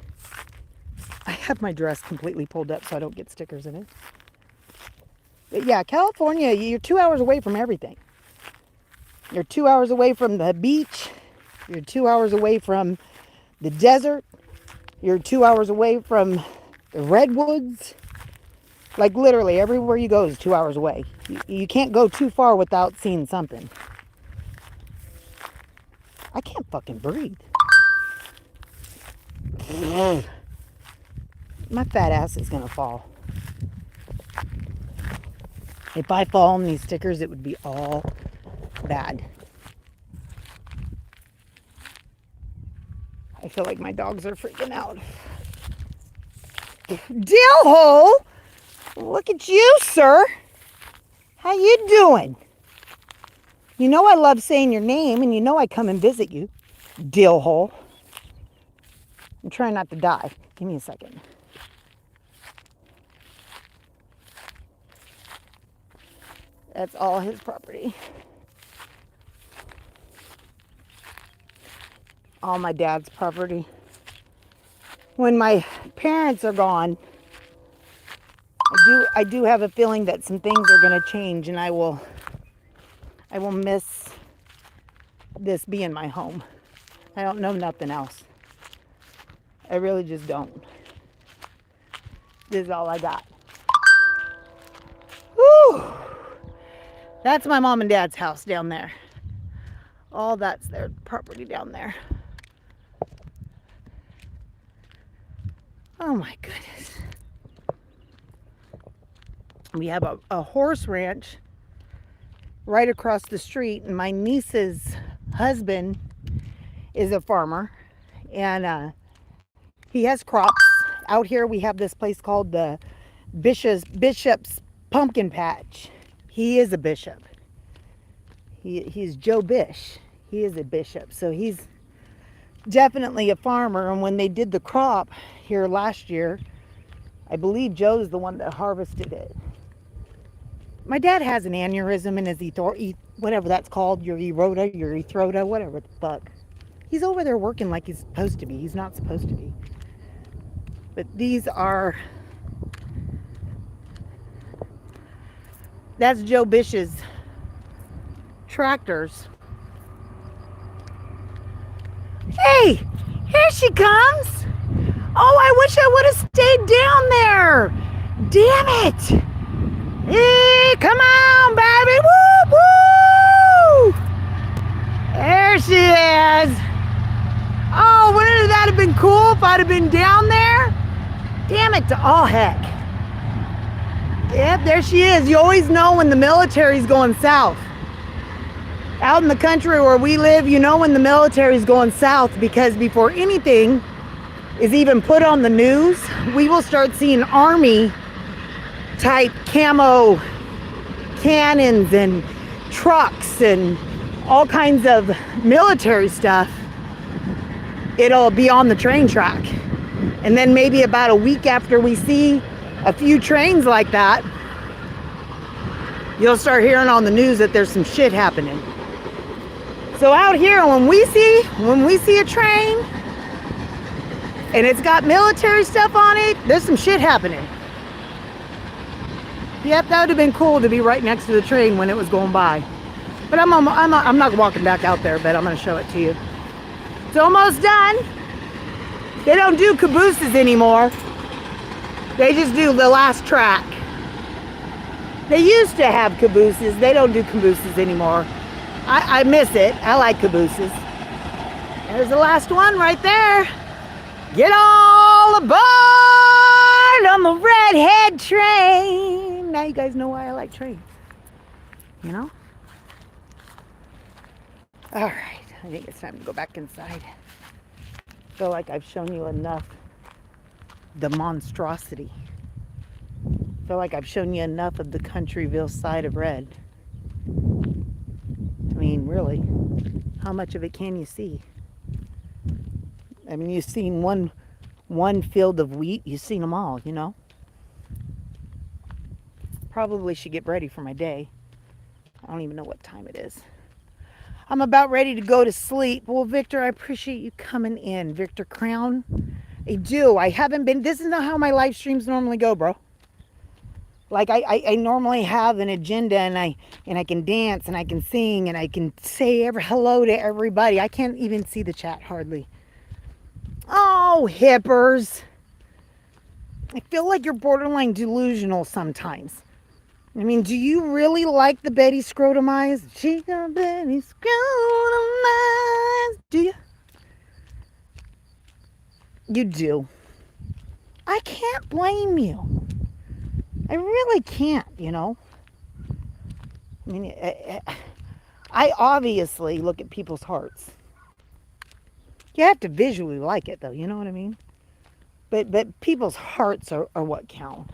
[SPEAKER 1] I have my dress completely pulled up so I don't get stickers in it. But yeah, California, you're 2 hours away from everything. You're 2 hours away from the beach. You're 2 hours away from the desert. You're 2 hours away from the redwoods. Like literally everywhere you go is 2 hours away. You can't go too far without seeing something. I can't fucking breathe. My fat ass is gonna fall. If I fall on these stickers, it would be all bad. I feel like my dogs are freaking out. Dill hole! Look at you, sir. How you doing? You know I love saying your name, and you know I come and visit you. Dill hole. I'm trying not to die. Give me a second. That's all his property. All my dad's property. When my parents are gone, I do have a feeling that some things are going to change, and I will miss this being my home. I don't know nothing else. I really just don't. This is all I got. Whew. That's my mom and dad's house down there. All that's their property down there. Oh my goodness. We have a horse ranch right across the street, and my niece's husband is a farmer, and he has crops. Out here we have this place called the Bishop's Pumpkin Patch. He is a bishop. He's Joe Bish. He is a bishop, so he's definitely a farmer. And when they did the crop here last year, I believe Joe's the one that harvested it. My dad has an aneurysm in his whatever that's called, your urethra, whatever the fuck. He's over there working like he's supposed to be. He's not supposed to be. But that's Joe Bish's tractors. Hey, here she comes. Oh, I wish I would have stayed down there. Damn it. Hey, come on, baby. Woo, woo. There she is. Oh, wouldn't that have been cool if I'd have been down there? Damn it to all heck. Yep, there she is. You always know when the military's going south. Out in the country where we live, you know when the military's going south, because before anything is even put on the news, we will start seeing army type camo cannons and trucks and all kinds of military stuff. It'll be on the train track. And then maybe about a week after we see a few trains like that, you'll start hearing on the news that there's some shit happening. So out here, when we see a train and it's got military stuff on it, there's some shit happening. Yep, that would have been cool to be right next to the train when it was going by. But I'm not walking back out there, but I'm going to show it to you. It's almost done. They don't do cabooses anymore. They just do the last track. They used to have cabooses. They don't do cabooses anymore. I miss it. I like cabooses. There's the last one right there. Get all aboard on the Redhead train. Now you guys know why I like trains. You know? All right. I think it's time to go back inside. Feel like I've shown you enough. The monstrosity. Feel like I've shown you enough of the Countryville side of Red. I mean, really, how much of it can you see? I mean, you've seen one field of wheat. You've seen them all, you know. Probably should get ready for my day. I don't even know what time it is. I'm about ready to go to sleep. Well, Victor, I appreciate you coming in. Victor Crown. I do. I haven't been. This is not how my live streams normally go, bro. Like I normally have an agenda, and I can dance and I can sing and I can say hello to everybody. I can't even see the chat hardly. Oh, hippers. I feel like you're borderline delusional sometimes. I mean, do you really like the Betty Scrotum eyes? She got Betty Scrotum eyes. Do you? You do. I can't blame you. I really can't, you know. I mean, I obviously look at people's hearts. You have to visually like it, though. You know what I mean? But people's hearts are what count.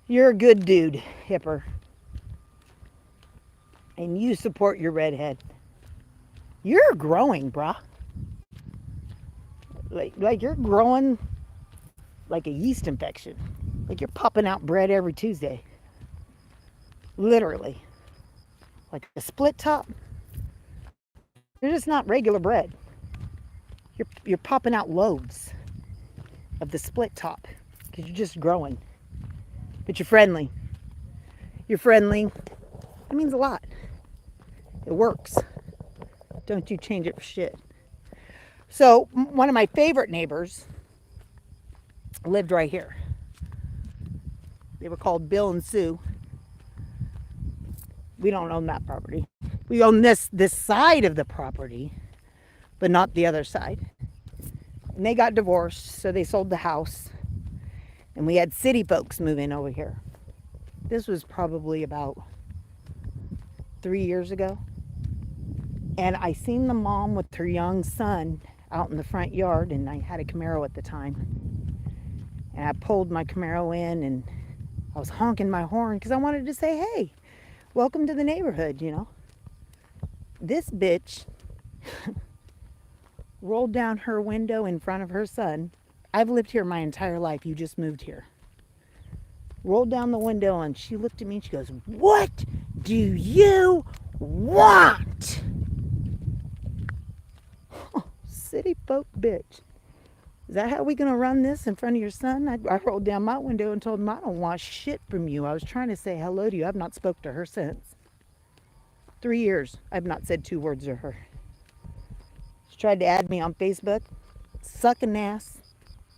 [SPEAKER 1] You're a good dude, Hipper, and you support your redhead. You're growing, brah. Like you're growing like a yeast infection. Like you're popping out bread every Tuesday. Literally. Like a split top. You're just not regular bread. You're popping out loaves of the split top because you're just growing. But you're friendly. You're friendly. That means a lot. It works. Don't you change it for shit. So one of my favorite neighbors lived right here. They were called Bill and Sue. We don't own that property. We own this side of the property, but not the other side. And they got divorced, so they sold the house. And we had city folks move in over here. This was probably about 3 years ago. And I seen the mom with her young son out in the front yard, and I had a Camaro at the time. And I pulled my Camaro in, and I was honking my horn because I wanted to say, hey, welcome to the neighborhood, you know. This bitch rolled down her window in front of her son. I've lived here my entire life. You just moved here. Rolled down the window, and she looked at me and she goes, what do you want? Oh, city folk bitch. Is that how we gonna run this in front of your son? I rolled down my window and told him I don't want shit from you. I was trying to say hello to you. I've not spoke to her since. 3 years. I've not said 2 words to her. She tried to add me on Facebook. Sucking ass.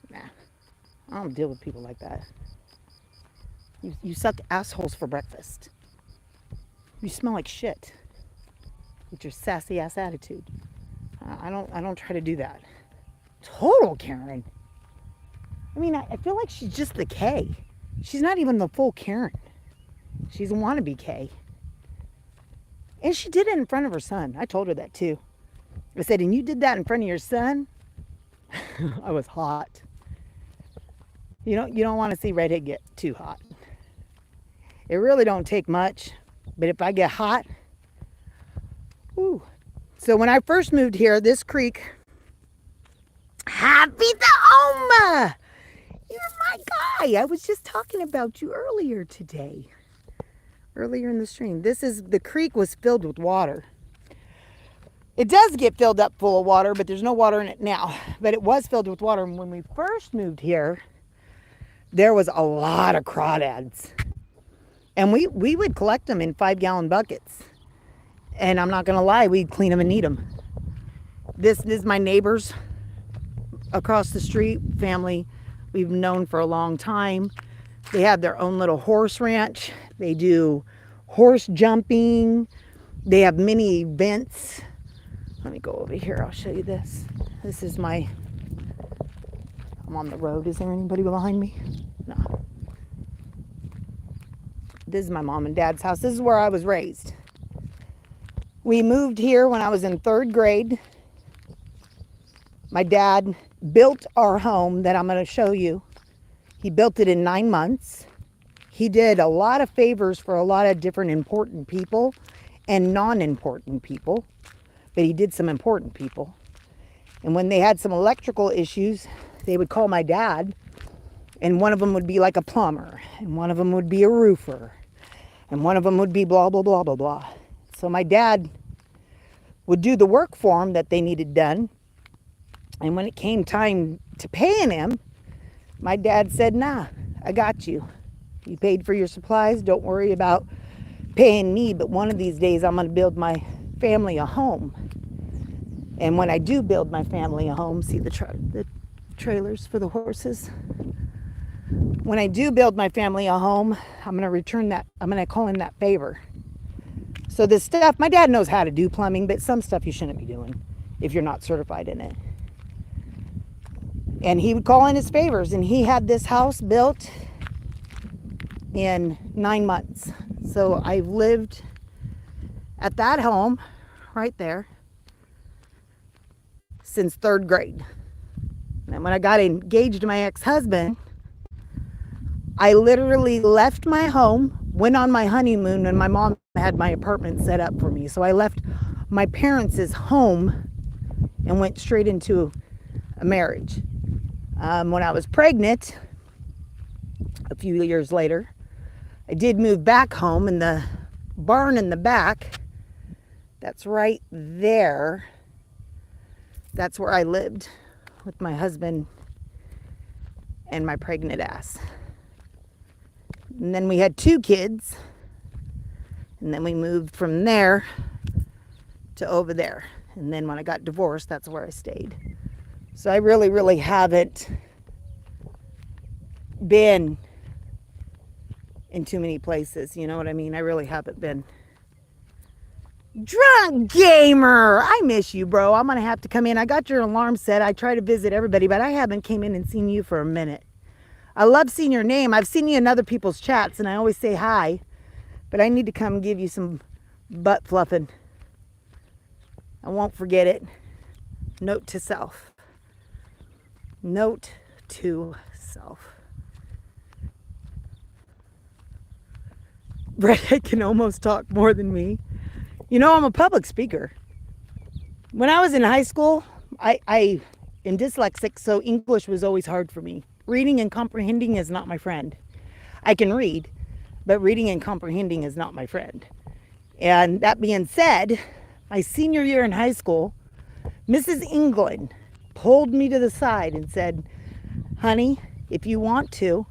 [SPEAKER 1] Nah. I don't deal with people like that. You suck assholes for breakfast. You smell like shit with your sassy ass attitude. I don't try to do that. Total Karen. I mean, I feel like she's just the K. She's not even the full Karen. She's a wannabe K. And she did it in front of her son. I told her that too. I said, and you did that in front of your son? I was hot. You don't want to see redhead get too hot. It really don't take much, but if I get hot, whoo. So when I first moved here, this creek, Happy the Oma! You're my guy. I was just talking about you earlier today. Earlier in the stream. The creek was filled with water. It does get filled up full of water, but there's no water in it now. But it was filled with water. And when we first moved here, there was a lot of crawdads. And we would collect them in 5-gallon buckets. And I'm not going to lie, we'd clean them and eat them. This is my neighbors across the street, family we've known for a long time. They have their own little horse ranch. They do horse jumping. They have mini events. Let me go over here. I'll show you this. This is I'm on the road. Is there anybody behind me? No. This is my mom and dad's house. This is where I was raised. We moved here when I was in 3rd grade. My dad built our home that I'm going to show you. He built it in 9 months. He did a lot of favors for a lot of different important people and non-important people, but he did some important people. And when they had some electrical issues, they would call my dad, and one of them would be like a plumber, and one of them would be a roofer, and one of them would be blah, blah, blah, blah, blah. So my dad would do the work for them that they needed done. And when it came time to paying him, my dad said, nah, I got you. You paid for your supplies. Don't worry about paying me. But one of these days, I'm going to build my family a home. And when I do build my family a home, see the trailers for the horses? When I do build my family a home, I'm going to return that. I'm going to call in that favor. So this stuff, my dad knows how to do plumbing, but some stuff you shouldn't be doing if you're not certified in it. And he would call in his favors, and he had this house built in 9 months. So I've lived at that home right there since 3rd grade. And when I got engaged to my ex-husband, I literally left my home, went on my honeymoon, and my mom had my apartment set up for me. So I left my parents' home and went straight into a marriage. When I was pregnant, a few years later, I did move back home, and the barn in the back, that's right there, that's where I lived with my husband and my pregnant ass. And then we had 2 kids, and then we moved from there to over there. And then when I got divorced, that's where I stayed. So I really haven't been in too many places, you know what I mean? I really haven't been. Drunk gamer, I miss you, bro. I'm gonna have to come in. I got your alarm set. I try to visit everybody, but I haven't came in and seen you for a minute. I love seeing your name. I've seen you in other people's chats, and I always say hi, but I need to come give you some butt fluffing. I won't forget it. Note to self. Note to self. Redhead can almost talk more than me. You know, I'm a public speaker. When I was in high school, I am dyslexic, so English was always hard for me. Reading and comprehending is not my friend. I can read, but reading and comprehending is not my friend. And that being said, my senior year in high school, Mrs. England pulled me to the side and said, honey, if you want to,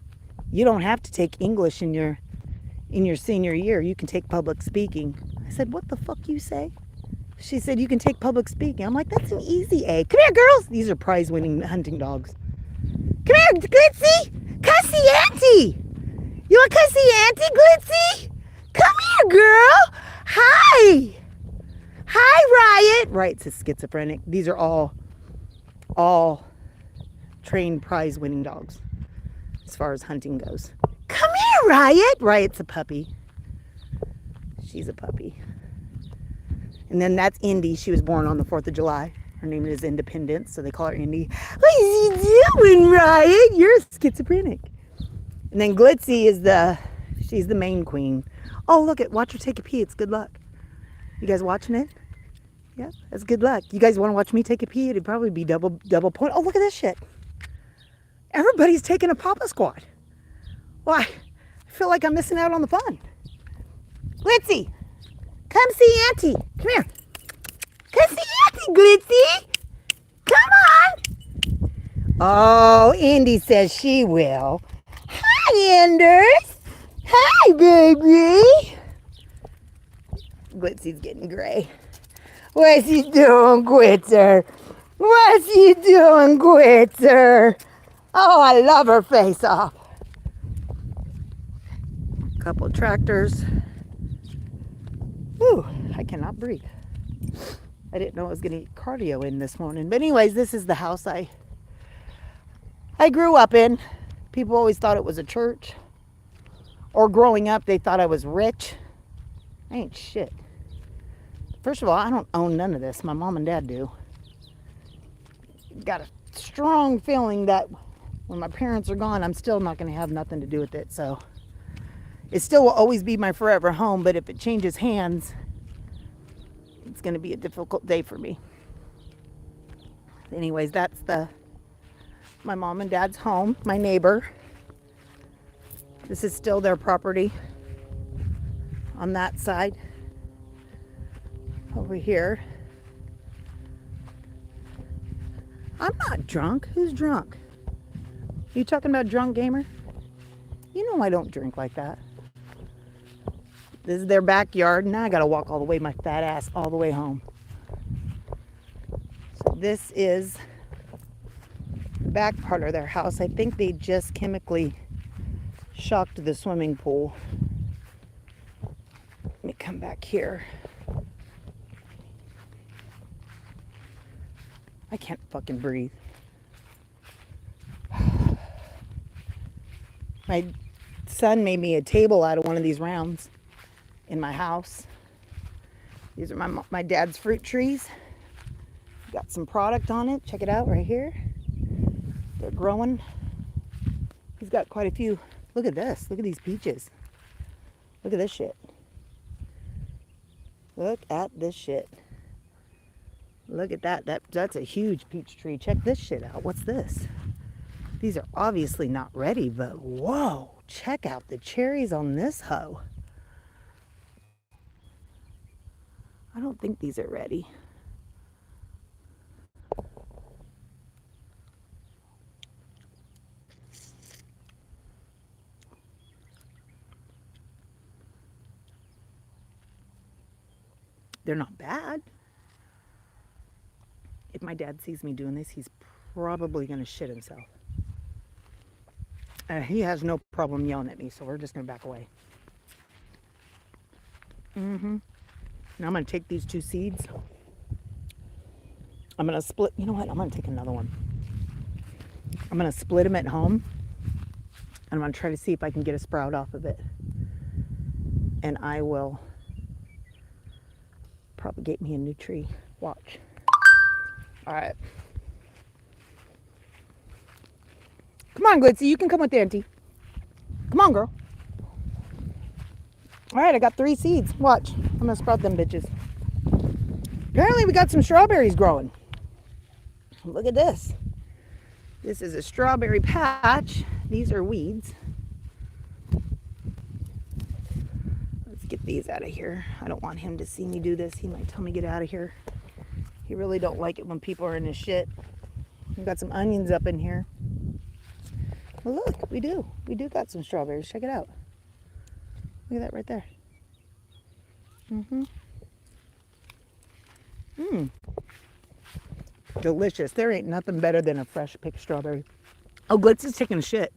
[SPEAKER 1] you don't have to take English in your senior year. You can take public speaking. I said, what the fuck you say? She said, you can take public speaking. I'm like, that's an easy A. Come here, girls. These are prize-winning hunting dogs. Come here, Glitzy. Cussy Auntie. You want Cussy Auntie, Glitzy? Come here, girl. Hi. Hi, Riot. Riot's a schizophrenic. These are all trained prize-winning dogs as far as hunting goes. Come here, Riot. Riot's a puppy. She's a puppy. And then that's Indy. She was born on the 4th of July. Her name is Independence, so they call her Indy. What is he doing, Riot? You're schizophrenic. And then Glitzy is she's the main queen. Oh, look at, watch her take a pee. It's good luck. You guys watching it? Yeah, that's good luck. You guys want to watch me take a pee? It'd probably be double point. Oh, look at this shit. Everybody's taking a Papa Squat. Why? I feel like I'm missing out on the fun. Glitzy, come see Auntie. Come here. Come see Auntie, Glitzy. Come on. Oh, Indy says she will. Hi, Anders. Hi, baby. Glitzy's getting gray. What's he doing, Quitter? What's he doing, Quitter? Oh, I love her face off. Couple tractors. Whew, I cannot breathe. I didn't know I was going to get cardio in this morning. But anyways, this is the house I grew up in. People always thought it was a church. Or growing up, they thought I was rich. I ain't shit. First of all, I don't own none of this. My mom and dad do. Got a strong feeling that when my parents are gone, I'm still not going to have nothing to do with it. So it still will always be my forever home. But if it changes hands, it's going to be a difficult day for me. Anyways, that's my mom and dad's home, my neighbor. This is still their property on that side. Over here. I'm not drunk. Who's drunk? You talking about drunk gamer? You know I don't drink like that. This is their backyard. Now I gotta walk all the way, my fat ass, all the way home. So this is the back part of their house. I think they just chemically shocked the swimming pool. Let me come back here. I can't fucking breathe. My son made me a table out of one of these rounds in my house. These are my dad's fruit trees. Got some product on it. Check it out right here. They're growing. He's got quite a few. Look at this. Look at these peaches. Look at this shit. Look at this shit. Look at that. That's a huge peach tree. Check this shit out. What's this? These are obviously not ready, but whoa. Check out the cherries on this hoe. I don't think these are ready. They're not bad. If my dad sees me doing this, he's probably going to shit himself. He has no problem yelling at me, so we're just going to back away. Now I'm going to take these 2 seeds. I'm going to split. You know what? I'm going to take another one. I'm going to split them at home. And I'm going to try to see if I can get a sprout off of it. And I will propagate me a new tree. Watch. All right. Come on, Glitzy. You can come with Auntie. Come on, girl. All right, I got 3 seeds. Watch. I'm going to sprout them bitches. Apparently, we got some strawberries growing. Look at this. This is a strawberry patch. These are weeds. Let's get these out of here. I don't want him to see me do this. He might tell me get out of here. He really don't like it when people are in his shit. We've got some onions up in here. Well, look, we do. We do got some strawberries. Check it out. Look at that right there. Delicious. There ain't nothing better than a fresh picked strawberry. Oh, Glitz is taking a shit.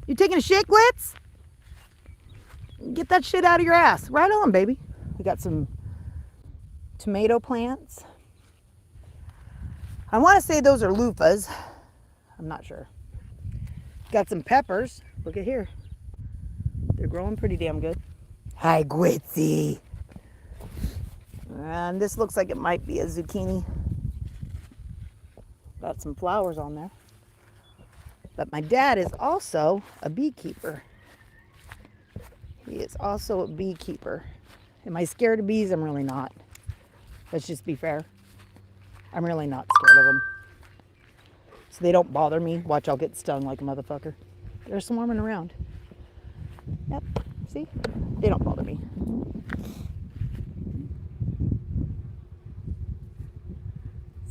[SPEAKER 1] You taking a shit, Glitz? Get that shit out of your ass. Right on, baby. We got some tomato plants. I want to say those are loofahs. I'm not sure. Got some peppers. Look at here. They're growing pretty damn good. Hi, Glitzy. And this looks like it might be a zucchini. Got some flowers on there. But my dad is also a beekeeper. He is also a beekeeper. Am I scared of bees? I'm really not. Let's just be fair. I'm really not scared of them. So they don't bother me. Watch, I'll get stung like a motherfucker. They're swarming around. Yep, see? They don't bother me.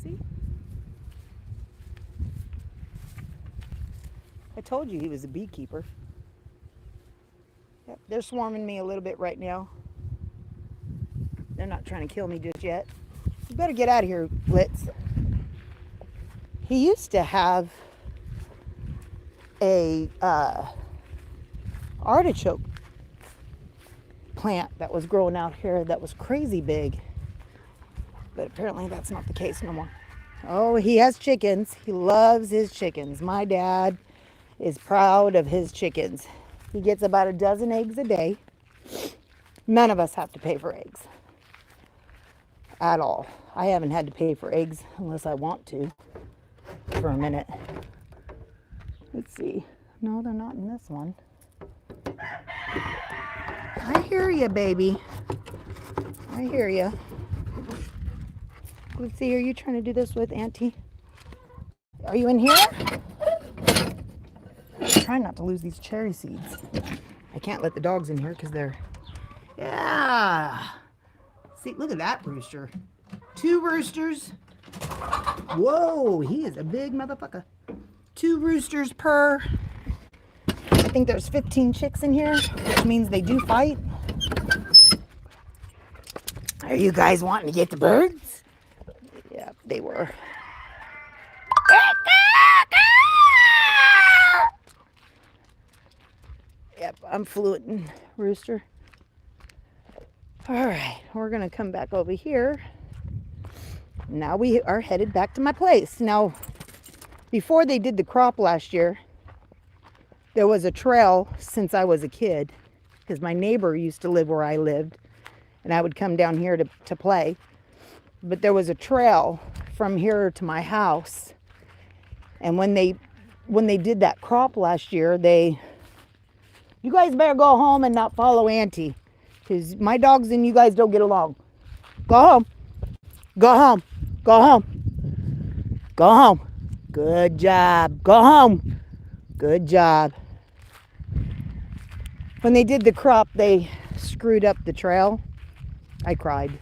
[SPEAKER 1] See? I told you he was a beekeeper. Yep, they're swarming me a little bit right now. They're not trying to kill me just yet. You better get out of here, Blitz. He used to have a artichoke plant that was growing out here that was crazy big. But apparently that's not the case no more. Oh, he has chickens. He loves his chickens. My dad is proud of his chickens. He gets about a dozen eggs a day. None of us have to pay for eggs at all. I haven't had to pay for eggs unless I want to for a minute. Let's see. No, they're not in this one. I hear you, baby. I hear you. Let's see. Are you trying to do this with Auntie? Are you in here? I'm trying not to lose these cherry seeds. I can't let the dogs in here because they're... Yeah. See, look at that rooster. 2 roosters. Whoa, he is a big motherfucker. 2 roosters per. I think there's 15 chicks in here, which means they do fight. Are you guys wanting to get the birds? Yeah, they were. Yep, I'm fluent in rooster. All right, we're gonna come back over here. Now we are headed back to my place. Now, before they did the crop last year, There was a trail since I was a kid, because my neighbor used to live where I lived, and I would come down here to play. But there was a trail from here to my house, and when they did that crop last year, you guys better go home and not follow Auntie, because my dogs and you guys don't get along. Go home. Go home. Go home. Go home. Good job. Go home. Good job. When they did the crop, they screwed up the trail. I cried.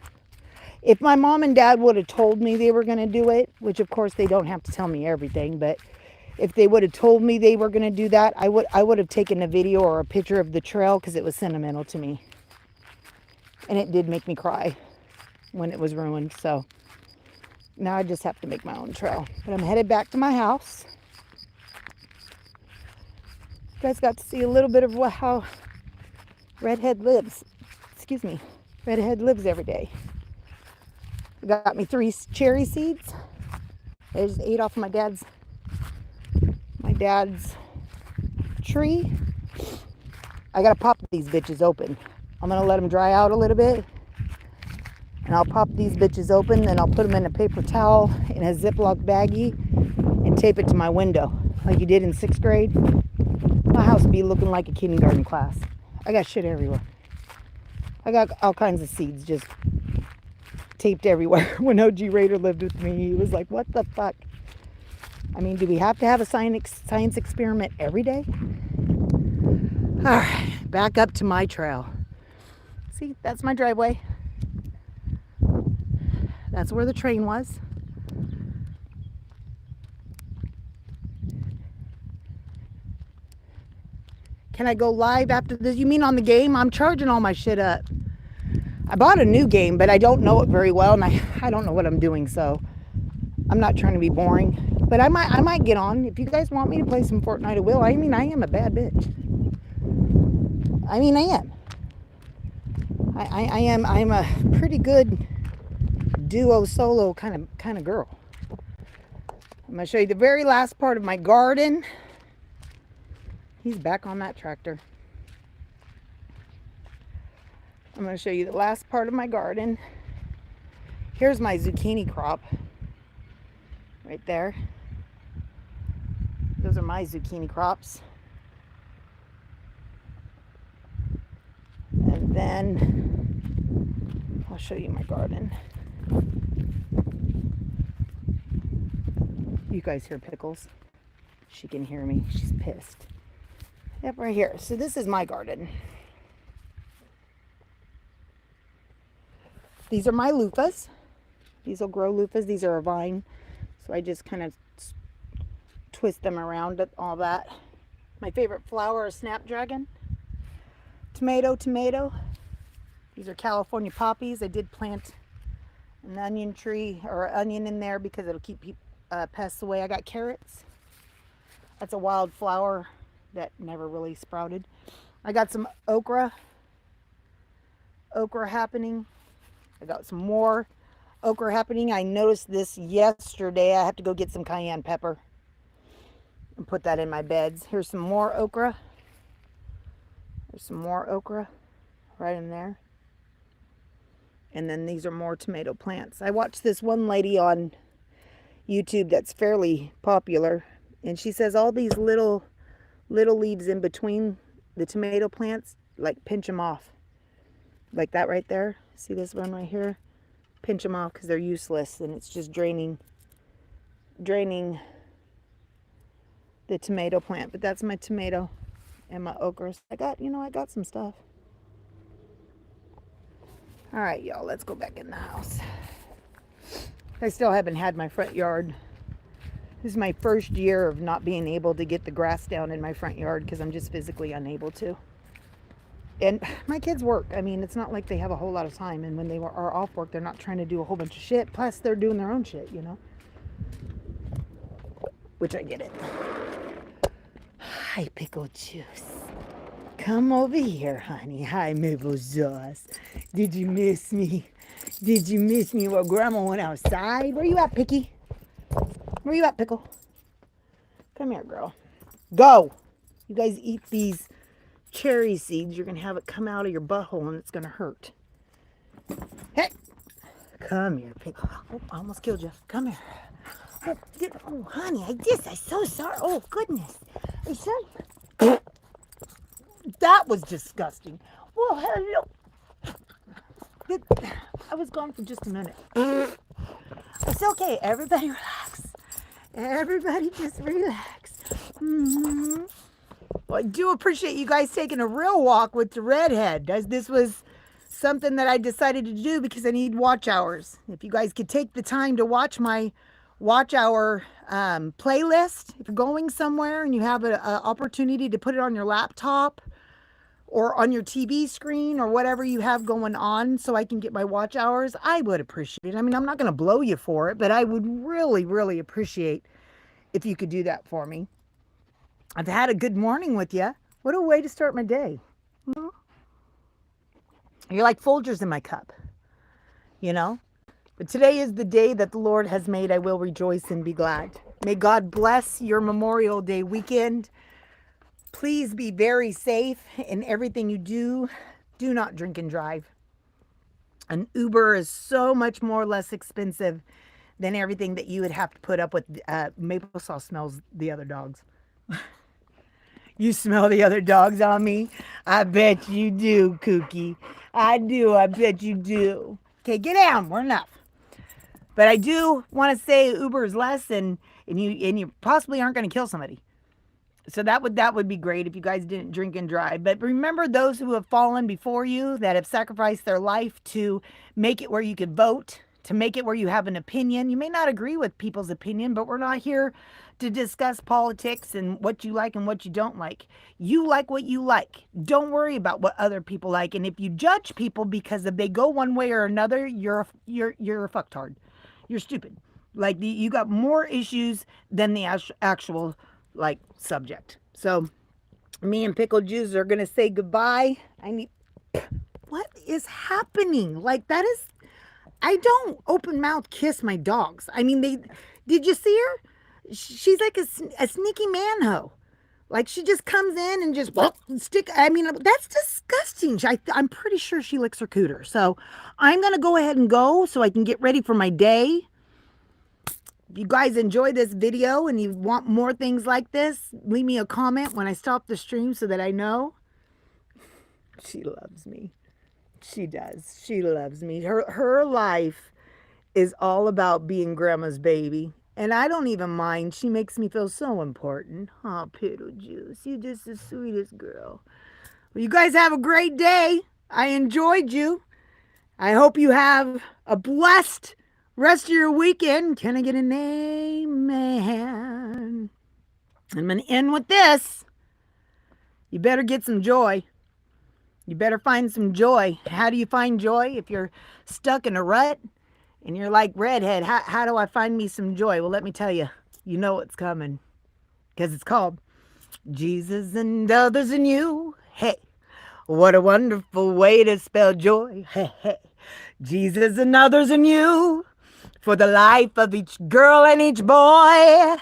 [SPEAKER 1] If my mom and dad would have told me they were going to do it, which of course they don't have to tell me everything, but if they would have told me they were going to do that, I would have taken a video or a picture of the trail, because it was sentimental to me. And it did make me cry when it was ruined. So now I just have to make my own trail. But I'm headed back to my house. You guys got to see a little bit of how Redhead lives. Excuse me. Redhead lives every day. Got me 3 cherry seeds. I just ate off my dad's tree. I gotta pop these bitches open. I'm gonna let them dry out a little bit, and I'll pop these bitches open. Then I'll put them in a paper towel in a Ziploc baggie and tape it to my window, like you did in 6th grade. My house would be looking like a kindergarten class. I got shit everywhere. I got all kinds of seeds just taped everywhere. When OG Raider lived with me, he was like, what the fuck? I mean, do we have to have a science experiment every day? All right, back up to my trail. See, that's my driveway. That's where the train was. Can I go live after this? You mean on the game? I'm charging all my shit up. I bought a new game, but I don't know it very well, and I don't know what I'm doing, so I'm not trying to be boring. But I might get on. If you guys want me to play some Fortnite, I will. I mean, I am a bad bitch. I mean, I am. I am. I'm a pretty good duo solo kind of girl. I'm gonna show you the very last part of my garden. He's back on that tractor. I'm going to show you the last part of my garden. Here's my zucchini crop. Right there. Those are my zucchini crops. And then I'll show you my garden. You guys hear Pickles? She can hear me. She's pissed. Yep, right here. So this is my garden. These are my loofahs. These will grow loofahs. These are a vine. So I just kind of twist them around and all that. My favorite flower is snapdragon. Tomato. These are California poppies. I did plant an onion tree or onion in there because it'll keep pests away. I got carrots. That's a wild flower that never really sprouted. I got some okra happening. I got some more okra happening. I noticed this yesterday. I have to go get some cayenne pepper and put that in my beds. Here's some more okra. There's some more okra right in there. And then these are more tomato plants. I watched this one lady on YouTube that's fairly popular, and she says all these little leaves in between the tomato plants, like pinch them off. Like that right there. See this one right here? Pinch them off because they're useless, and it's just draining the tomato plant. But that's my tomato and my okra. I got some stuff. All right, y'all, let's go back in the house. I still haven't had my front yard. This is my first year of not being able to get the grass down in my front yard because I'm just physically unable to. And my kids work. I mean, it's not like they have a whole lot of time. And when they are off work, they're not trying to do a whole bunch of shit. Plus, they're doing their own shit, Which I get it. Hi, pickle juice. Come over here, honey. Hi, maple sauce. Did you miss me? Did you miss me while Grandma went outside? Where you at, Picky? Where you at, Pickle? Come here, girl. Go. You guys eat these cherry seeds, you're going to have it come out of your butthole and it's going to hurt. Hey, come here, pig. Oh, I almost killed you. Come here. Oh, honey, I'm so sorry. Oh, goodness. Are you sorry? That was disgusting. Well, hello. I was gone for just a minute. It's okay. Everybody relax. Everybody just relax. Mm-hmm. Well, I do appreciate you guys taking a real walk with the redhead. This was something that I decided to do because I need watch hours. If you guys could take the time to watch my watch hour playlist, if you're going somewhere and you have an opportunity to put it on your laptop or on your TV screen or whatever you have going on so I can get my watch hours, I would appreciate it. I mean, I'm not going to blow you for it, but I would really, really appreciate if you could do that for me. I've had a good morning with you. What a way to start my day. You're like Folgers in my cup, you know? But today is the day that the Lord has made. I will rejoice and be glad. May God bless your Memorial Day weekend. Please be very safe in everything you do. Do not drink and drive. An Uber is so much more less expensive than everything that you would have to put up with. Maple sauce smells the other dogs. You smell the other dogs on me? I bet you do, Kookie. I do. I bet you do. Okay, get down. We're enough. But I do want to say Uber is less, and you possibly aren't going to kill somebody. So that would be great if you guys didn't drink and drive. But remember those who have fallen before you, that have sacrificed their life to make it where you could vote, to make it where you have an opinion. You may not agree with people's opinion, but we're not here to discuss politics and what you like and what you don't like. You like what you like. Don't worry about what other people like. And if you judge people because if they go one way or another, you're a fucktard. You're stupid. Like you got more issues than the actual like subject. So me and Pickle Juice are gonna say goodbye. What is happening? Like that is, I don't open mouth kiss my dogs. I mean, did you see her? She's like a sneaky manho. Like she just comes in and just stick. I mean, that's disgusting. I'm pretty sure she licks her cooter. So I'm gonna go ahead and go so I can get ready for my day. If you guys enjoy this video and you want more things like this, leave me a comment when I stop the stream so that I know. She loves me. She does. She loves me. Her life is all about being grandma's baby. And I don't even mind. She makes me feel so important. Oh, Pickle Juice, you're just the sweetest girl. Well, you guys have a great day. I enjoyed you. I hope you have a blessed rest of your weekend. Can I get an amen? I'm going to end with this. You better get some joy. You better find some joy. How do you find joy? If you're stuck in a rut and you're like, Redhead, how do I find me some joy? Well, let me tell you, you know what's coming. Because it's called Jesus and Others and You. Hey, what a wonderful way to spell joy. Hey, hey. Jesus and others and you. For the life of each girl and each boy.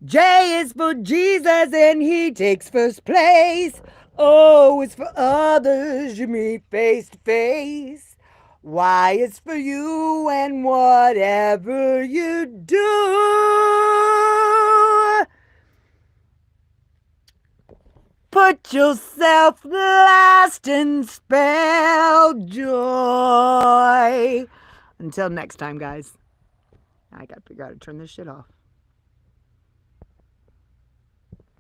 [SPEAKER 1] J is for Jesus and he takes first place. O is for others you meet face to face. Y is for you and whatever you do. Put yourself last and spell joy. Until next time, guys. I gotta figure out how to turn this shit off.